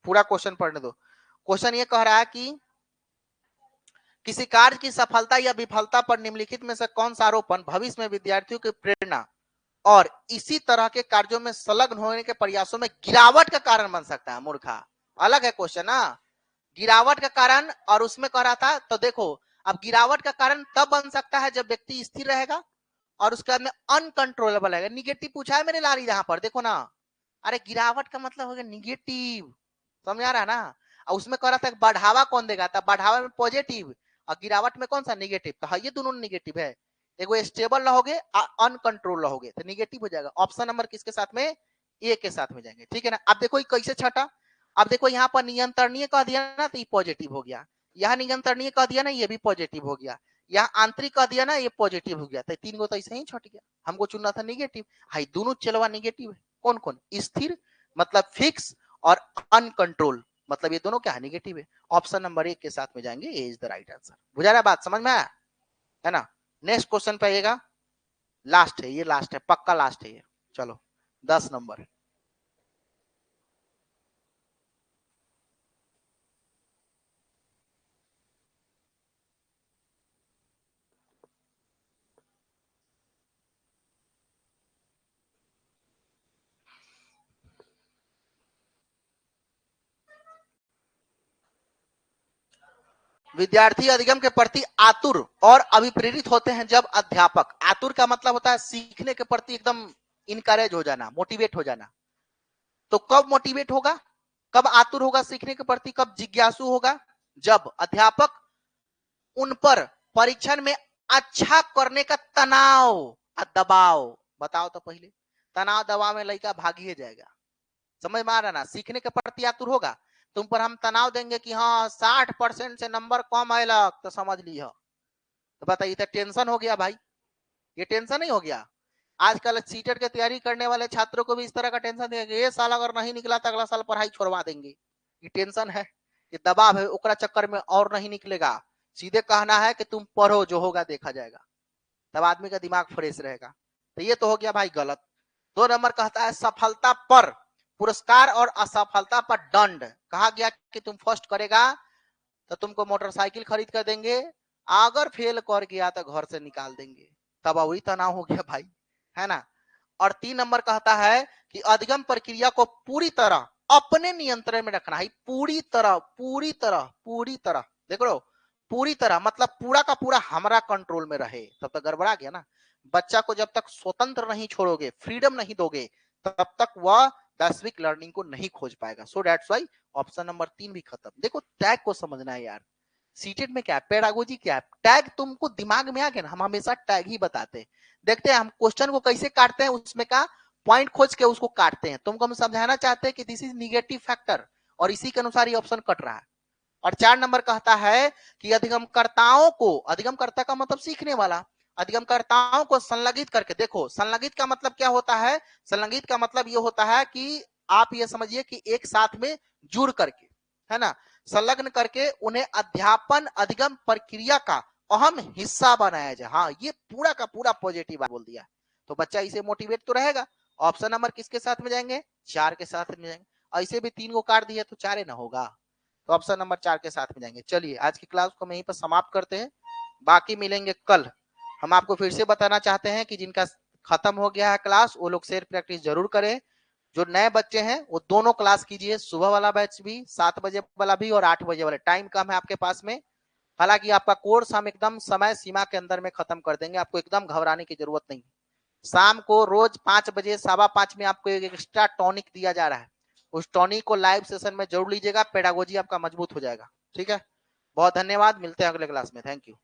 पूरा क्वेश्चन पढ़ने दो। क्वेश्चन ये कह रहा है कि किसी कार्य की सफलता या विफलता पर निम्नलिखित में से कौन सा आरोपण भविष्य में विद्यार्थियों की प्रेरणा और इसी तरह के कार्यों में संलग्न होने के प्रयासों में गिरावट का कारण बन सकता है? मूर्खा, अलग है क्वेश्चन ना। गिरावट का कारण, और उसमें कह रहा था, तो देखो अब गिरावट का कारण तब बन सकता है जब व्यक्ति स्थिर रहेगा और उसके बाद में अनकंट्रोलेबल है। निगेटिव पूछा है मेरे लाल, यहाँ पर देखो ना। अरे गिरावट का मतलब हो गया निगेटिव, समझ आ रहा है ना। और उसमें कह रहा था बढ़ावा कौन देगा, था बढ़ावा में पॉजिटिव और गिरावट में कौन सा? निगेटिव। तो हाँ, ये दोनों निगेटिव है। एगो स्टेबल रहोगे, अनकंट्रोल रहोगे, तो निगेटिव हो जाएगा। ऑप्शन नंबर किसके साथ में? ए के साथ में जाएंगे, ठीक है ना। अब देखो ये कैसे छटा। अब देखो यहाँ पर नियंत्रणीय कह दिया ना, तो ये पॉजिटिव हो गया। यहाँ नियंत्रणीय कह दिया ना, ये भी पॉजिटिव हो गया। यहाँ आंतरिक कह दिया ना, ये पॉजिटिव हो गया। तो 3 गो तो ऐसे ही छट गया, हमको चुनना था निगेटिव। हाई दोनों चलवा निगेटिव है। कौन कौन? स्थिर मतलब फिक्स, और अनकंट्रोल मतलब ये दोनों क्या है? निगेटिव है। ऑप्शन नंबर 1 के साथ में जाएंगे, ए इज द राइट आंसर। बुझा रहा बात, समझ में आया है ना। नेक्स्ट क्वेश्चन पे आइएगा, लास्ट है ये, लास्ट है पक्का, लास्ट है ये। चलो 10 नंबर। विद्यार्थी अधिगम के प्रति आतुर और अभिप्रेरित होते हैं जब अध्यापक, आतुर का मतलब होता है सीखने के प्रति एकदम इनकरेज हो जाना, मोटिवेट हो जाना। तो कब मोटिवेट होगा, कब आतुर होगा सीखने के प्रति, कब जिज्ञासु होगा? जब अध्यापक उन पर परीक्षण में अच्छा करने का तनाव और दबाव, बताओ तो पहले, तनाव दबाव में लड़का भाग ही जाएगा। समझ में आ रहा ना। सीखने के प्रति आतुर होगा, तुम पर हम तनाव देंगे कि हाँ 60% से नंबर कम आएगा, तो समझ लिया। तो बताइए, तो टेंशन हो गया भाई, ये टेंशन नहीं हो गया। आजकल सीटेट की तैयारी करने वाले छात्रों को भी इस तरह का टेंशन देगा, ये साल अगर नहीं निकला तो अगला साल पढ़ाई छोड़वा देंगे। ये टेंशन है, ये दबाव है, ओकरा चक्कर में और नहीं निकलेगा। सीधे कहना है कि तुम पढ़ो, जो होगा देखा जाएगा, तब आदमी का दिमाग फ्रेश रहेगा। तो ये तो हो गया भाई गलत। 2 नंबर कहता है सफलता पर पुरस्कार और असफलता पर दंड। कहा गया कि तुम फर्स्ट करेगा तो तुमको मोटरसाइकिल खरीद कर देंगे, अगर फेल कर गया तो घर से निकाल देंगे। तब वही तनाव हो गया भाई, है ना। और 3 नंबर कहता है कि अधिगम प्रक्रिया को पूरी तरह अपने नियंत्रण में रखना है। पूरी तरह, पूरी तरह, पूरी तरह, देख लो, पूरी तरह मतलब पूरा का पूरा हमारा कंट्रोल में रहे, तब तक गड़बड़ा गया ना। बच्चा को जब तक स्वतंत्र नहीं छोड़ोगे, फ्रीडम नहीं दोगे, तब तक वह वैश्विक लर्निंग को नहीं खोज पाएगा। So that's why option number 3 भी खत्म। देखो टैग को समझना है यार, सीटेड में क्या है, पेडागोजी क्या है, टैग तुमको दिमाग में आ गया ना, हम हमेशा टैग ही बताते हैं। देखते हैं हम क्वेश्चन को कैसे काटते हैं, उसमें का पॉइंट खोज के उसको काटते हैं। तुमको हम समझाना चाहते हैं कि दिस इज निगेटिव फैक्टर, और इसी के अनुसार ये ऑप्शन कट रहा है। और 4 नंबर कहता है कि अधिगमकर्ताओं को, अधिगमकर्ता का मतलब सीखने वाला, अधिगमकर्ताओं को संलगित करके, देखो संलगित का मतलब क्या होता है, संलगित का मतलब ये होता है कि आप ये समझिए कि एक साथ में जुड़ करके, है ना, संलग्न करके उन्हें अध्यापन अधिगम प्रक्रिया का अहम हिस्सा बनाया जाए। हाँ, ये पूरा का पूरा पॉजिटिव बोल दिया, तो बच्चा इसे मोटिवेट तो रहेगा। ऑप्शन नंबर किसके साथ में जाएंगे, 4 के साथ में जाएंगे। ऐसे भी 3 को काट दिया तो 4 ना होगा, तो ऑप्शन नंबर 4 के साथ में जाएंगे। चलिए आज की क्लास को हम यहीं पर समाप्त करते हैं, बाकी मिलेंगे कल। हम आपको फिर से बताना चाहते हैं कि जिनका खत्म हो गया है क्लास, वो लोग शेयर प्रैक्टिस जरूर करें। जो नए बच्चे हैं वो दोनों क्लास कीजिए, सुबह वाला बैच भी, 7 बजे वाला भी और 8 बजे वाला। टाइम कम है आपके पास में, हालांकि आपका कोर्स हम एकदम समय सीमा के अंदर में खत्म कर देंगे, आपको एकदम घबराने की जरूरत नहीं। शाम को रोज 5 बजे 5:15 में आपको एक एक्स्ट्रा टॉनिक दिया जा रहा है, उस टॉनिक को लाइव सेशन में जरूर लीजिएगा, पेडागोजी आपका मजबूत हो जाएगा। ठीक है, बहुत धन्यवाद, मिलते हैं अगले क्लास में, थैंक यू।